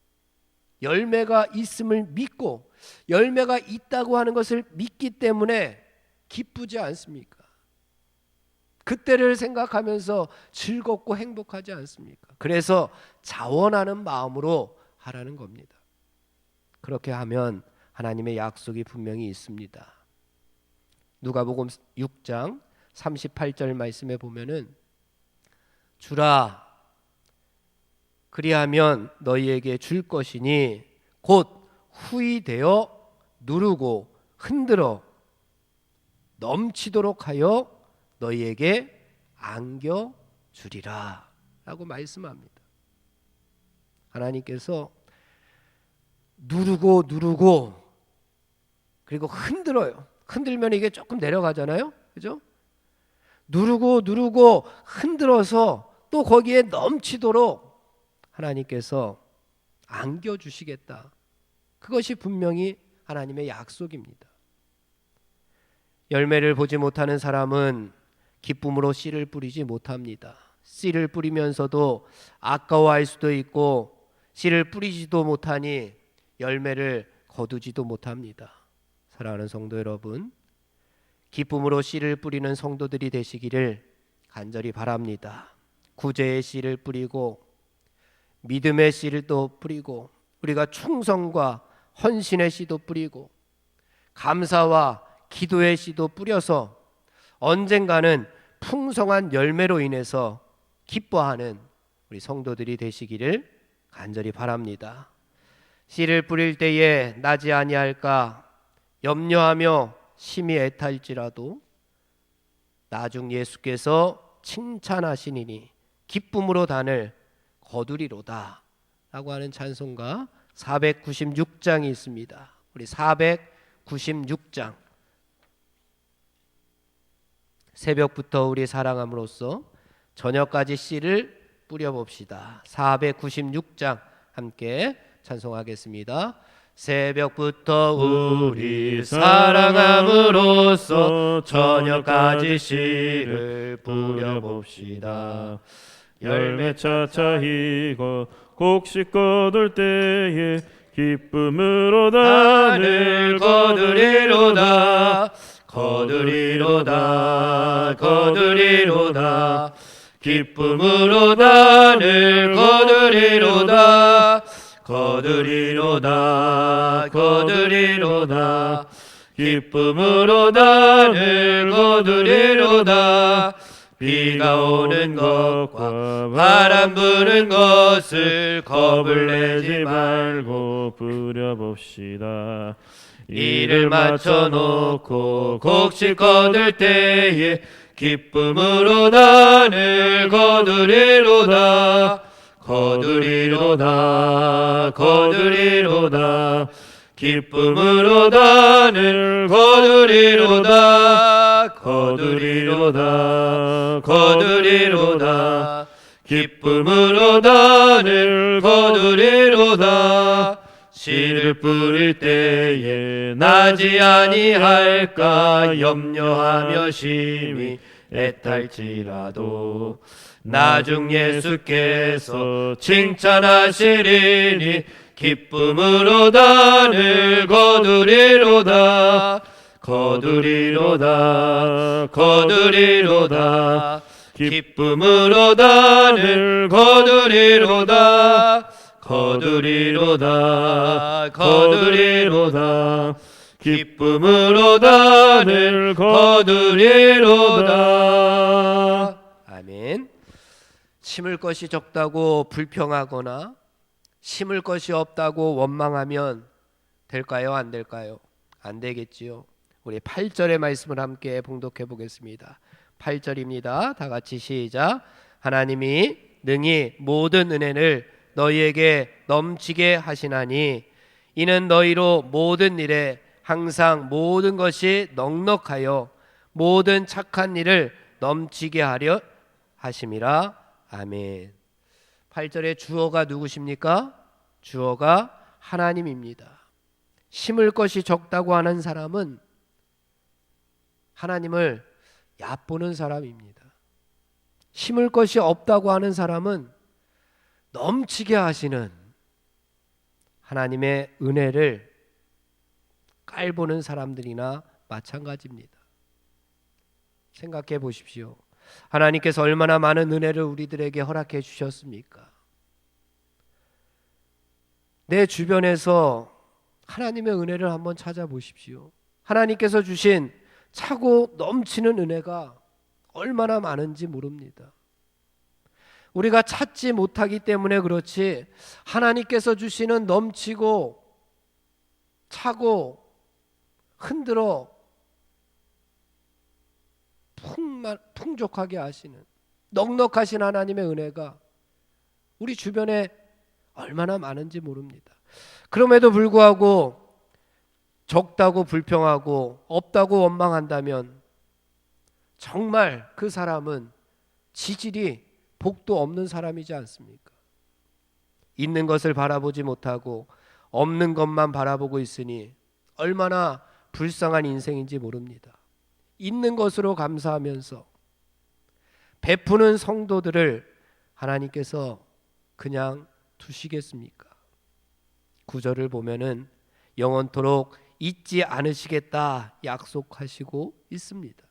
열매가 있음을 믿고 열매가 있다고 하는 것을 믿기 때문에 기쁘지 않습니까? 그때를 생각하면서 즐겁고 행복하지 않습니까? 그래서 자원하는 마음으로 하라는 겁니다. 그렇게 하면 하나님의 약속이 분명히 있습니다. 누가복음 6장 38절 말씀에 보면은 주라 그리하면 너희에게 줄 것이니 곧 후히 되어 누르고 흔들어 넘치도록 하여 너희에게 안겨 주리라 라고 말씀합니다. 하나님께서 누르고 그리고 흔들어요. 흔들면 이게 조금 내려가잖아요. 그죠? 누르고 흔들어서 또 거기에 넘치도록 하나님께서 안겨주시겠다. 그것이 분명히 하나님의 약속입니다. 열매를 보지 못하는 사람은 기쁨으로 씨를 뿌리지 못합니다. 씨를 뿌리면서도 아까워할 수도 있고 씨를 뿌리지도 못하니 열매를 거두지도 못합니다. 사랑하는 성도 여러분, 기쁨으로 씨를 뿌리는 성도들이 되시기를 간절히 바랍니다. 구제의 씨를 뿌리고 믿음의 씨를 또 뿌리고 우리가 충성과 헌신의 씨도 뿌리고 감사와 기도의 씨도 뿌려서 언젠가는 풍성한 열매로 인해서 기뻐하는 우리 성도들이 되시기를 간절히 바랍니다. 씨를 뿌릴 때에 나지 아니할까 염려하며 심히 애탈지라도 나중 예수께서 칭찬하시니니 기쁨으로 단을 거두리로다 라고 하는 찬송가 496장이 있습니다. 우리 496장 새벽부터 우리 사랑함으로써 저녁까지 씨를 뿌려봅시다. 496장 함께 찬송하겠습니다. 새벽부터 우리 사랑함으로써 저녁까지 씨를 뿌려봅시다. 열매 차차히고 곡식 거둘 때에 기쁨으로 단을 거두리로다. 거두리로다. 거두리로다. 기쁨으로 단을 거두리로다. 거두리로다. 거두리로다. 기쁨으로 단을 거두리로다. 비가 오는 것과 바람 부는 것을 겁을 내지 말고 뿌려봅시다. 이를 맞춰놓고 곡식 거둘 때에 기쁨으로 단을 거두리로다. 거두리로다. 거두리로다. 기쁨으로 단을 거두리로다. 거두리로다. 거두리로다. 기쁨으로 단을 거두리로다. 씨를 뿌릴 때에 나지 아니할까 염려하며 심히 애탈지라도 나중 예수께서 칭찬하시리니 기쁨으로 단을 거두리로다. 거두리로다. 거두리로다. 기쁨으로 단을 거두리로다. 거두리로다. 거두리로다. 기쁨으로 단을 거두리로다. 아멘. 심을 것이 적다고 불평하거나 심을 것이 없다고 원망하면 될까요? 안 될까요? 안 되겠지요. 우리 8절의 말씀을 함께 봉독해 보겠습니다. 8절입니다. 다 같이 시작. 하나님이 능히 모든 은혜를 너희에게 넘치게 하시나니 이는 너희로 모든 일에 항상 모든 것이 넉넉하여 모든 착한 일을 넘치게 하려 하심이라. 아멘. 8절의 주어가 누구십니까? 주어가 하나님입니다. 심을 것이 적다고 하는 사람은 하나님을 얕보는 사람입니다. 심을 것이 없다고 하는 사람은 넘치게 하시는 하나님의 은혜를 깔보는 사람들이나 마찬가지입니다. 생각해 보십시오. 하나님께서 얼마나 많은 은혜를 우리들에게 허락해 주셨습니까? 내 주변에서 하나님의 은혜를 한번 찾아보십시오. 하나님께서 주신 차고 넘치는 은혜가 얼마나 많은지 모릅니다. 우리가 찾지 못하기 때문에 그렇지 하나님께서 주시는 넘치고 차고 흔들어 풍족하게 하시는 넉넉하신 하나님의 은혜가 우리 주변에 얼마나 많은지 모릅니다. 그럼에도 불구하고 적다고 불평하고 없다고 원망한다면 정말 그 사람은 지질이 복도 없는 사람이지 않습니까? 있는 것을 바라보지 못하고 없는 것만 바라보고 있으니 얼마나 불쌍한 인생인지 모릅니다. 있는 것으로 감사하면서 베푸는 성도들을 하나님께서 그냥 두시겠습니까? 구절을 보면은 영원토록 잊지 않으시겠다 약속하시고 있습니다.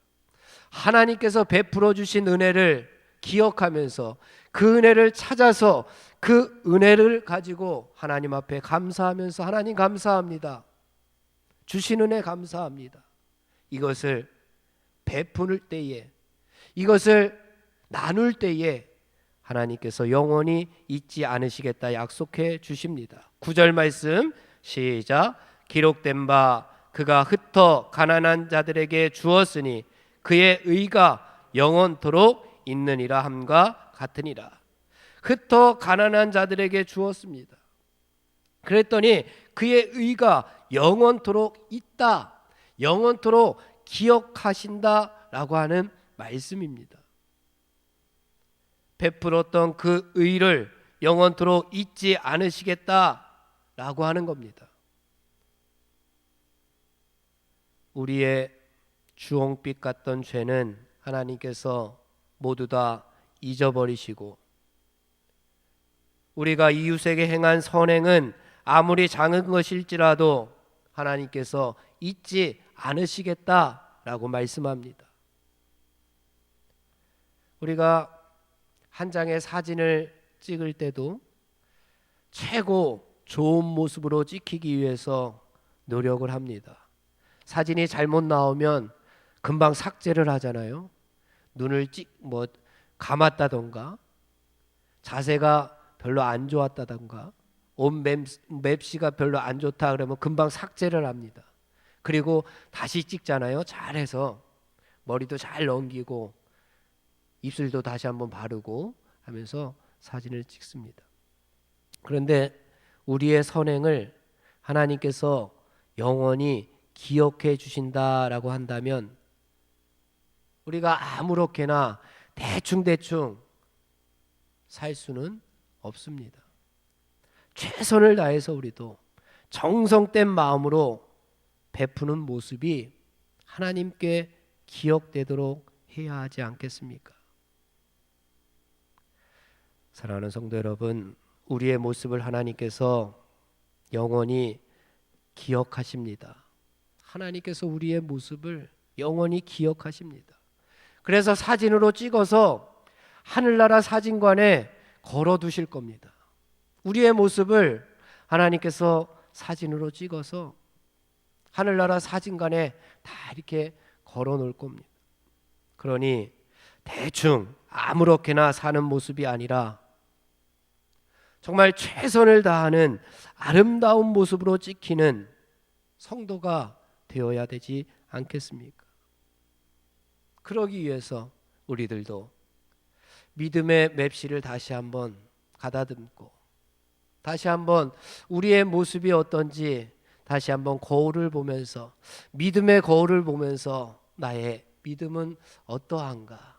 하나님께서 베풀어 주신 은혜를 기억하면서 그 은혜를 찾아서 그 은혜를 가지고 하나님 앞에 감사하면서 하나님 감사합니다. 주신 은혜 감사합니다. 이것을 베풀 때에 이것을 나눌 때에 하나님께서 영원히 잊지 않으시겠다 약속해 주십니다. 9절 말씀 시작. 기록된 바 그가 흩어 가난한 자들에게 주었으니 그의 의가 영원토록 있느니라 함과 같으니라. 흩어 가난한 자들에게 주었습니다. 그랬더니 그의 의가 영원토록 있다, 영원토록 기억하신다라고 하는 말씀입니다. 베풀었던 그 의를 영원토록 잊지 않으시겠다라고 하는 겁니다. 우리의 주홍빛 같던 죄는 하나님께서 모두 다 잊어버리시고, 우리가 이웃에게 행한 선행은 아무리 작은 것일지라도 하나님께서 잊지 않으시겠다라고 말씀합니다. 우리가 한 장의 사진을 찍을 때도 최고 좋은 모습으로 찍히기 위해서 노력을 합니다. 사진이 잘못 나오면 금방 삭제를 하잖아요. 눈을 감았다던가, 자세가 별로 안 좋았다던가, 옷 맵시가 별로 안 좋다 그러면 금방 삭제를 합니다. 그리고 다시 찍잖아요. 잘해서 머리도 잘 넘기고 입술도 다시 한번 바르고 하면서 사진을 찍습니다. 그런데 우리의 선행을 하나님께서 영원히 기억해 주신다라고 한다면 우리가 아무렇게나 대충 살 수는 없습니다. 최선을 다해서 우리도 정성된 마음으로 베푸는 모습이 하나님께 기억되도록 해야 하지 않겠습니까? 사랑하는 성도 여러분, 우리의 모습을 하나님께서 영원히 기억하십니다. 하나님께서 우리의 모습을 영원히 기억하십니다. 그래서 사진으로 찍어서 하늘나라 사진관에 걸어두실 겁니다. 우리의 모습을 하나님께서 사진으로 찍어서 하늘나라 사진관에 다 이렇게 걸어놓을 겁니다. 그러니 대충 아무렇게나 사는 모습이 아니라 정말 최선을 다하는 아름다운 모습으로 찍히는 성도가 되어야 되지 않겠습니까? 그러기 위해서 우리들도 믿음의 맵시를 다시 한번 가다듬고, 다시 한번 우리의 모습이 어떤지 다시 한번 거울을 보면서, 믿음의 거울을 보면서 나의 믿음은 어떠한가?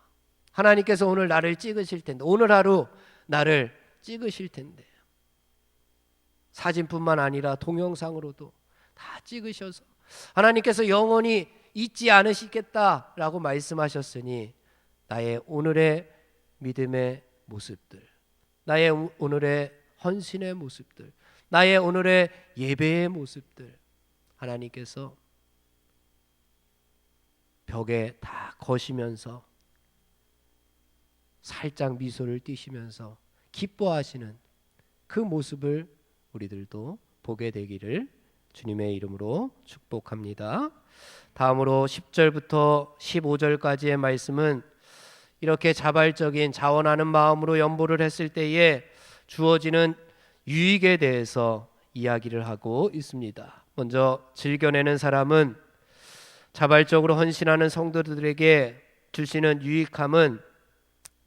하나님께서 오늘 나를 찍으실 텐데, 오늘 하루 나를 찍으실 텐데, 사진뿐만 아니라 동영상으로도 다 찍으셔서 하나님께서 영원히 잊지 않으시겠다라고 말씀하셨으니 나의 오늘의 믿음의 모습들, 나의 오늘의 헌신의 모습들, 나의 오늘의 예배의 모습들 하나님께서 벽에 다 거시면서 살짝 미소를 띠시면서 기뻐하시는 그 모습을 우리들도 보게 되기를 주님의 이름으로 축복합니다. 다음으로 10절부터 15절까지의 말씀은 이렇게 자발적인 자원하는 마음으로 연보를 했을 때에 주어지는 유익에 대해서 이야기를 하고 있습니다. 먼저 즐겨내는 사람은, 자발적으로 헌신하는 성도들에게 주시는 유익함은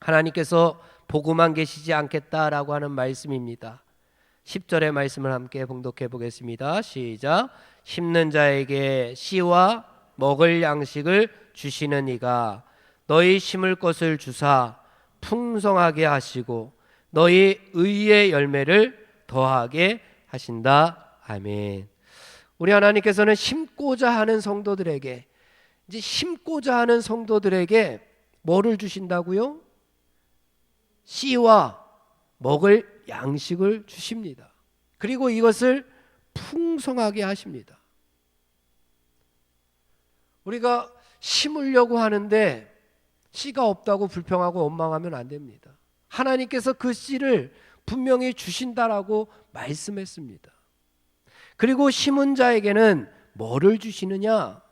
하나님께서 보고만 계시지 않겠다라고 하는 말씀입니다. 10절의 말씀을 함께 봉독해 보겠습니다. 시작. 심는 자에게 씨와 먹을 양식을 주시는 이가 너희 심을 것을 주사 풍성하게 하시고 너희 의의 열매를 더하게 하신다. 아멘. 우리 하나님께서는 심고자 하는 성도들에게, 이제 심고자 하는 성도들에게 뭐를 주신다고요? 씨와 먹을 양식을 주십니다. 그리고 이것을 풍성하게 하십니다. 우리가 심으려고 하는데 씨가 없다고 불평하고 원망하면 안 됩니다. 하나님께서 그 씨를 분명히 주신다라고 말씀했습니다. 그리고 심은 자에게는 뭐를 주시느냐?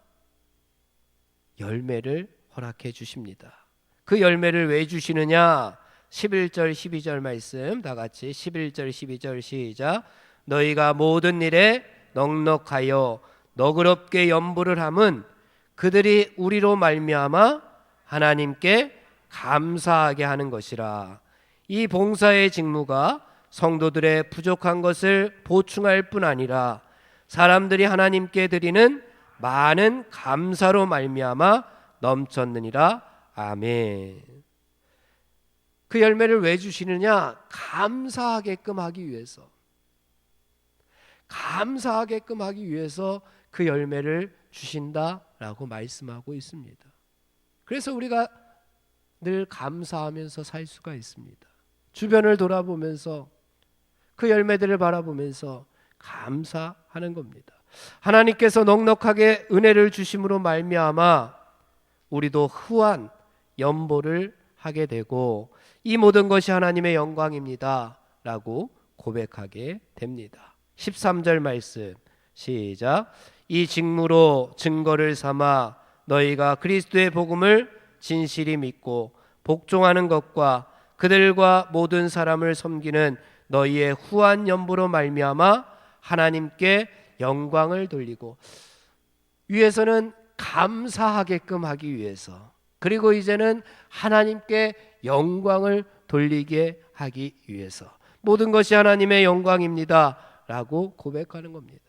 열매를 허락해 주십니다. 그 열매를 왜 주시느냐? 11절 12절 말씀 다 같이 11절 12절 시작. 너희가 모든 일에 넉넉하여 너그럽게 연보를 함은 그들이 우리로 말미암아 하나님께 감사하게 하는 것이라. 이 봉사의 직무가 성도들의 부족한 것을 보충할 뿐 아니라 사람들이 하나님께 드리는 많은 감사로 말미암아 넘쳤느니라. 아멘. 그 열매를 왜 주시느냐? 감사하게끔 하기 위해서, 감사하게끔 하기 위해서 그 열매를 주신다라고 말씀하고 있습니다. 그래서 우리가 늘 감사하면서 살 수가 있습니다. 주변을 돌아보면서 그 열매들을 바라보면서 감사하는 겁니다. 하나님께서 넉넉하게 은혜를 주심으로 말미암아 우리도 후한 연보를 하게 되고 이 모든 것이 하나님의 영광입니다 라고 고백하게 됩니다. 13절 말씀 시작. 이 직무로 증거를 삼아 너희가 그리스도의 복음을 진실히 믿고 복종하는 것과 그들과 모든 사람을 섬기는 너희의 후한 연보로 말미암아 하나님께 영광을 돌리고, 위에서는 감사하게끔 하기 위해서, 그리고 이제는 하나님께 영광을 돌리게 하기 위해서 모든 것이 하나님의 영광입니다 라고 고백하는 겁니다.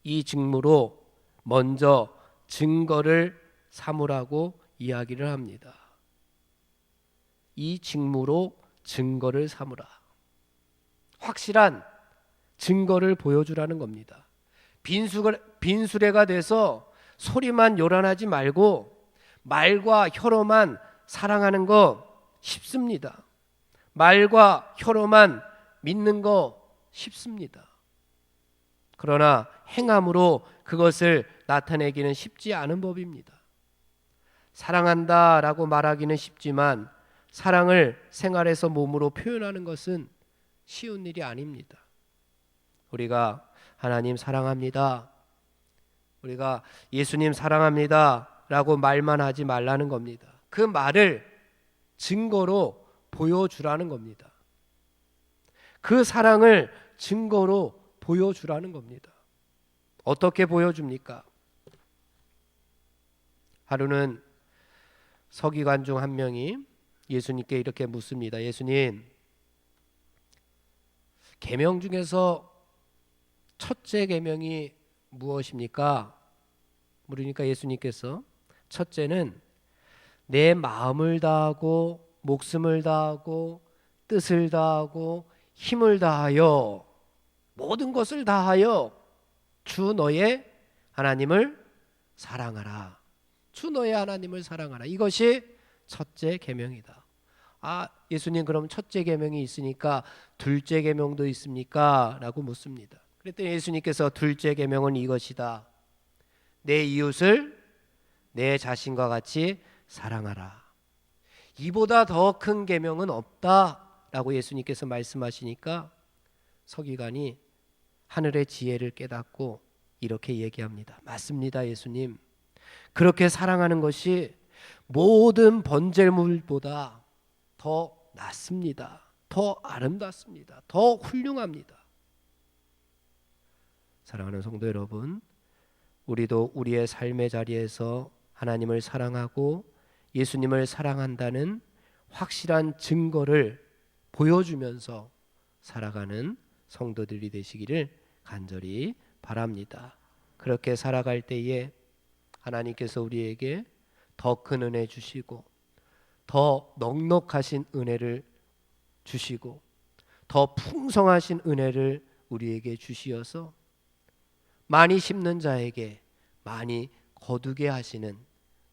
이 직무로 먼저 증거를 삼으라고 이야기를 합니다. 이 직무로 증거를 삼으라. 확실한 증거를 보여주라는 겁니다. 빈수레가 돼서 소리만 요란하지 말고 말과 혀로만 사랑하는 거 쉽습니다. 말과 혀로만 믿는 거 쉽습니다. 그러나 행함으로 그것을 나타내기는 쉽지 않은 법입니다. 사랑한다라고 말하기는 쉽지만 사랑을 생활에서 몸으로 표현하는 것은 쉬운 일이 아닙니다. 우리가 하나님 사랑합니다, 우리가 예수님 사랑합니다 라고 말만 하지 말라는 겁니다. 그 말을 증거로 보여주라는 겁니다. 그 사랑을 증거로 보여주라는 겁니다. 어떻게 보여줍니까? 하루는 서기관 중 한 명이 예수님께 이렇게 묻습니다. 예수님, 계명 중에서 첫째 계명이 무엇입니까? 물으니까 예수님께서 첫째는 내 마음을 다하고 목숨을 다하고 뜻을 다하고 힘을 다하여 모든 것을 다하여 주 너의 하나님을 사랑하라. 주 너의 하나님을 사랑하라. 이것이 첫째 계명이다. 아, 예수님 그럼 첫째 계명이 있으니까 둘째 계명도 있습니까? 라고 묻습니다. 그랬더니 예수님께서 둘째 계명은 이것이다. 내 이웃을 내 자신과 같이 사랑하라. 이보다 더 큰 계명은 없다라고 예수님께서 말씀하시니까 서기관이 하늘의 지혜를 깨닫고 이렇게 얘기합니다. 맞습니다, 예수님. 그렇게 사랑하는 것이 모든 번제물보다 더 낫습니다. 더 아름답습니다. 더 훌륭합니다. 사랑하는 성도 여러분, 우리도 우리의 삶의 자리에서 하나님을 사랑하고 예수님을 사랑한다는 확실한 증거를 보여주면서 살아가는 성도들이 되시기를 간절히 바랍니다. 그렇게 살아갈 때에 하나님께서 우리에게 더 큰 은혜 주시고 더 넉넉하신 은혜를 주시고 더 풍성하신 은혜를 우리에게 주시어서 많이 심는 자에게 많이 거두게 하시는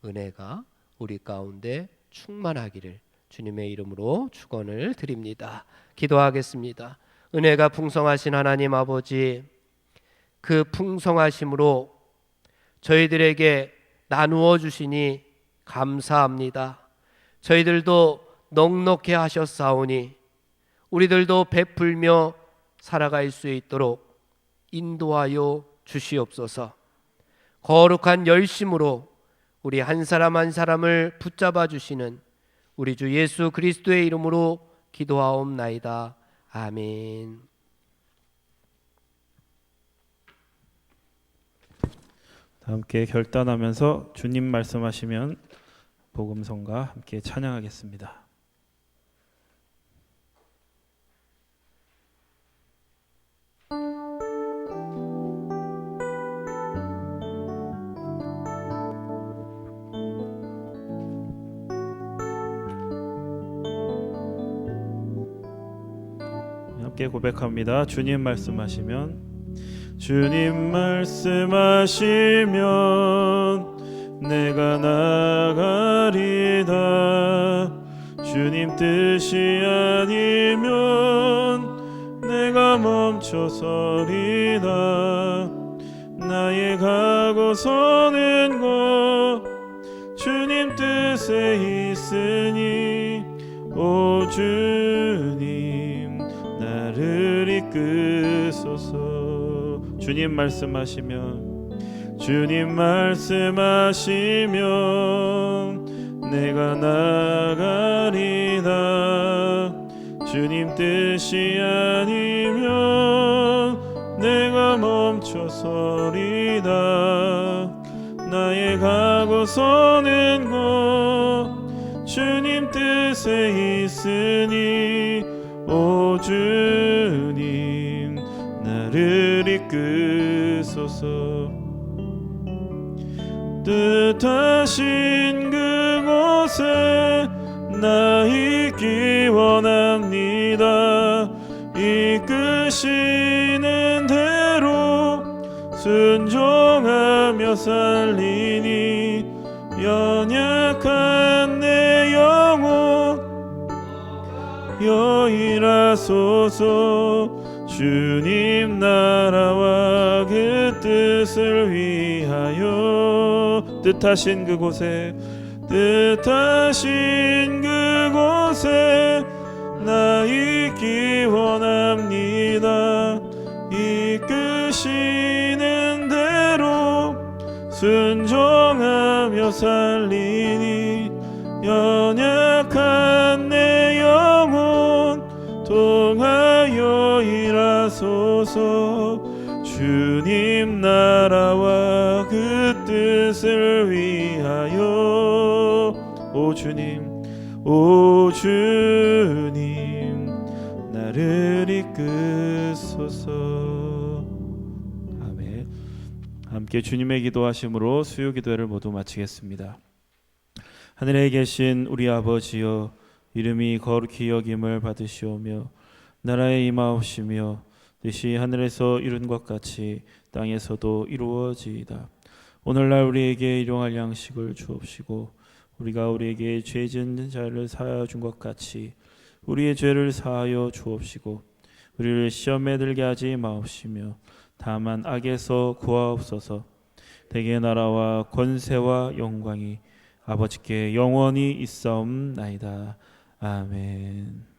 은혜가 우리 가운데 충만하기를 주님의 이름으로 축원을 드립니다. 기도하겠습니다. 은혜가 풍성하신 하나님 아버지, 그 풍성하심으로 저희들에게 나누어 주시니 감사합니다. 저희들도 넉넉히 하셨사오니 우리들도 베풀며 살아갈 수 있도록 인도하여 주시옵소서. 거룩한 열심으로 우리 한 사람 한 사람을 붙잡아 주시는 우리 주 예수 그리스도의 이름으로 기도하옵나이다. 아멘. 함께 결단하면서 주님 말씀하시면 복음성가 함께 찬양하겠습니다. 함께 고백합니다. 주님 말씀하시면 주님 말씀하시면 내가 나가리다. 주님 뜻이 아니면 내가 멈춰서리다. 나의 가고 서는 곳 주님 뜻에 있으니 오 주님 나를 이끄소서. 주님 말씀하시면 내가 나가리다. 주님 뜻이 아니면 내가 멈춰서리다. 나의 가고 서는 곳 주님 뜻에 있으니 오 주님 나를 이끄소서. 뜻하신 그곳에 나 있기 원합니다. 이끄시는 대로 순종하며 살리니 연약한 내 영혼 여일하소서. 주님 나라와 그 뜻을 위하여 뜻하신 그곳에 나 있기 원합니다. 이끄시는 대로 순종하며 살리니 연약한 내 영혼 통하여 일하소서. 주님 나라와 그 뜻을 위하여 오 주님 나를 이끄소서. 아멘. 함께 주님의 기도하심으로 수요 기도회를 모두 마치겠습니다. 하늘에 계신 우리 아버지여, 이름이 거룩히 여김을 받으시오며 나라에 임하옵시며 뜻이 하늘에서 이룬 것 같이 땅에서도 이루어지이다. 오늘날 우리에게 일용할 양식을 주옵시고 우리가 우리에게 죄 지은 자를 사하여 준 것 같이 우리의 죄를 사하여 주옵시고 우리를 시험에 들게 하지 마옵시며 다만 악에서 구하옵소서. 대개 나라와 권세와 영광이 아버지께 영원히 있사옵나이다. 아멘.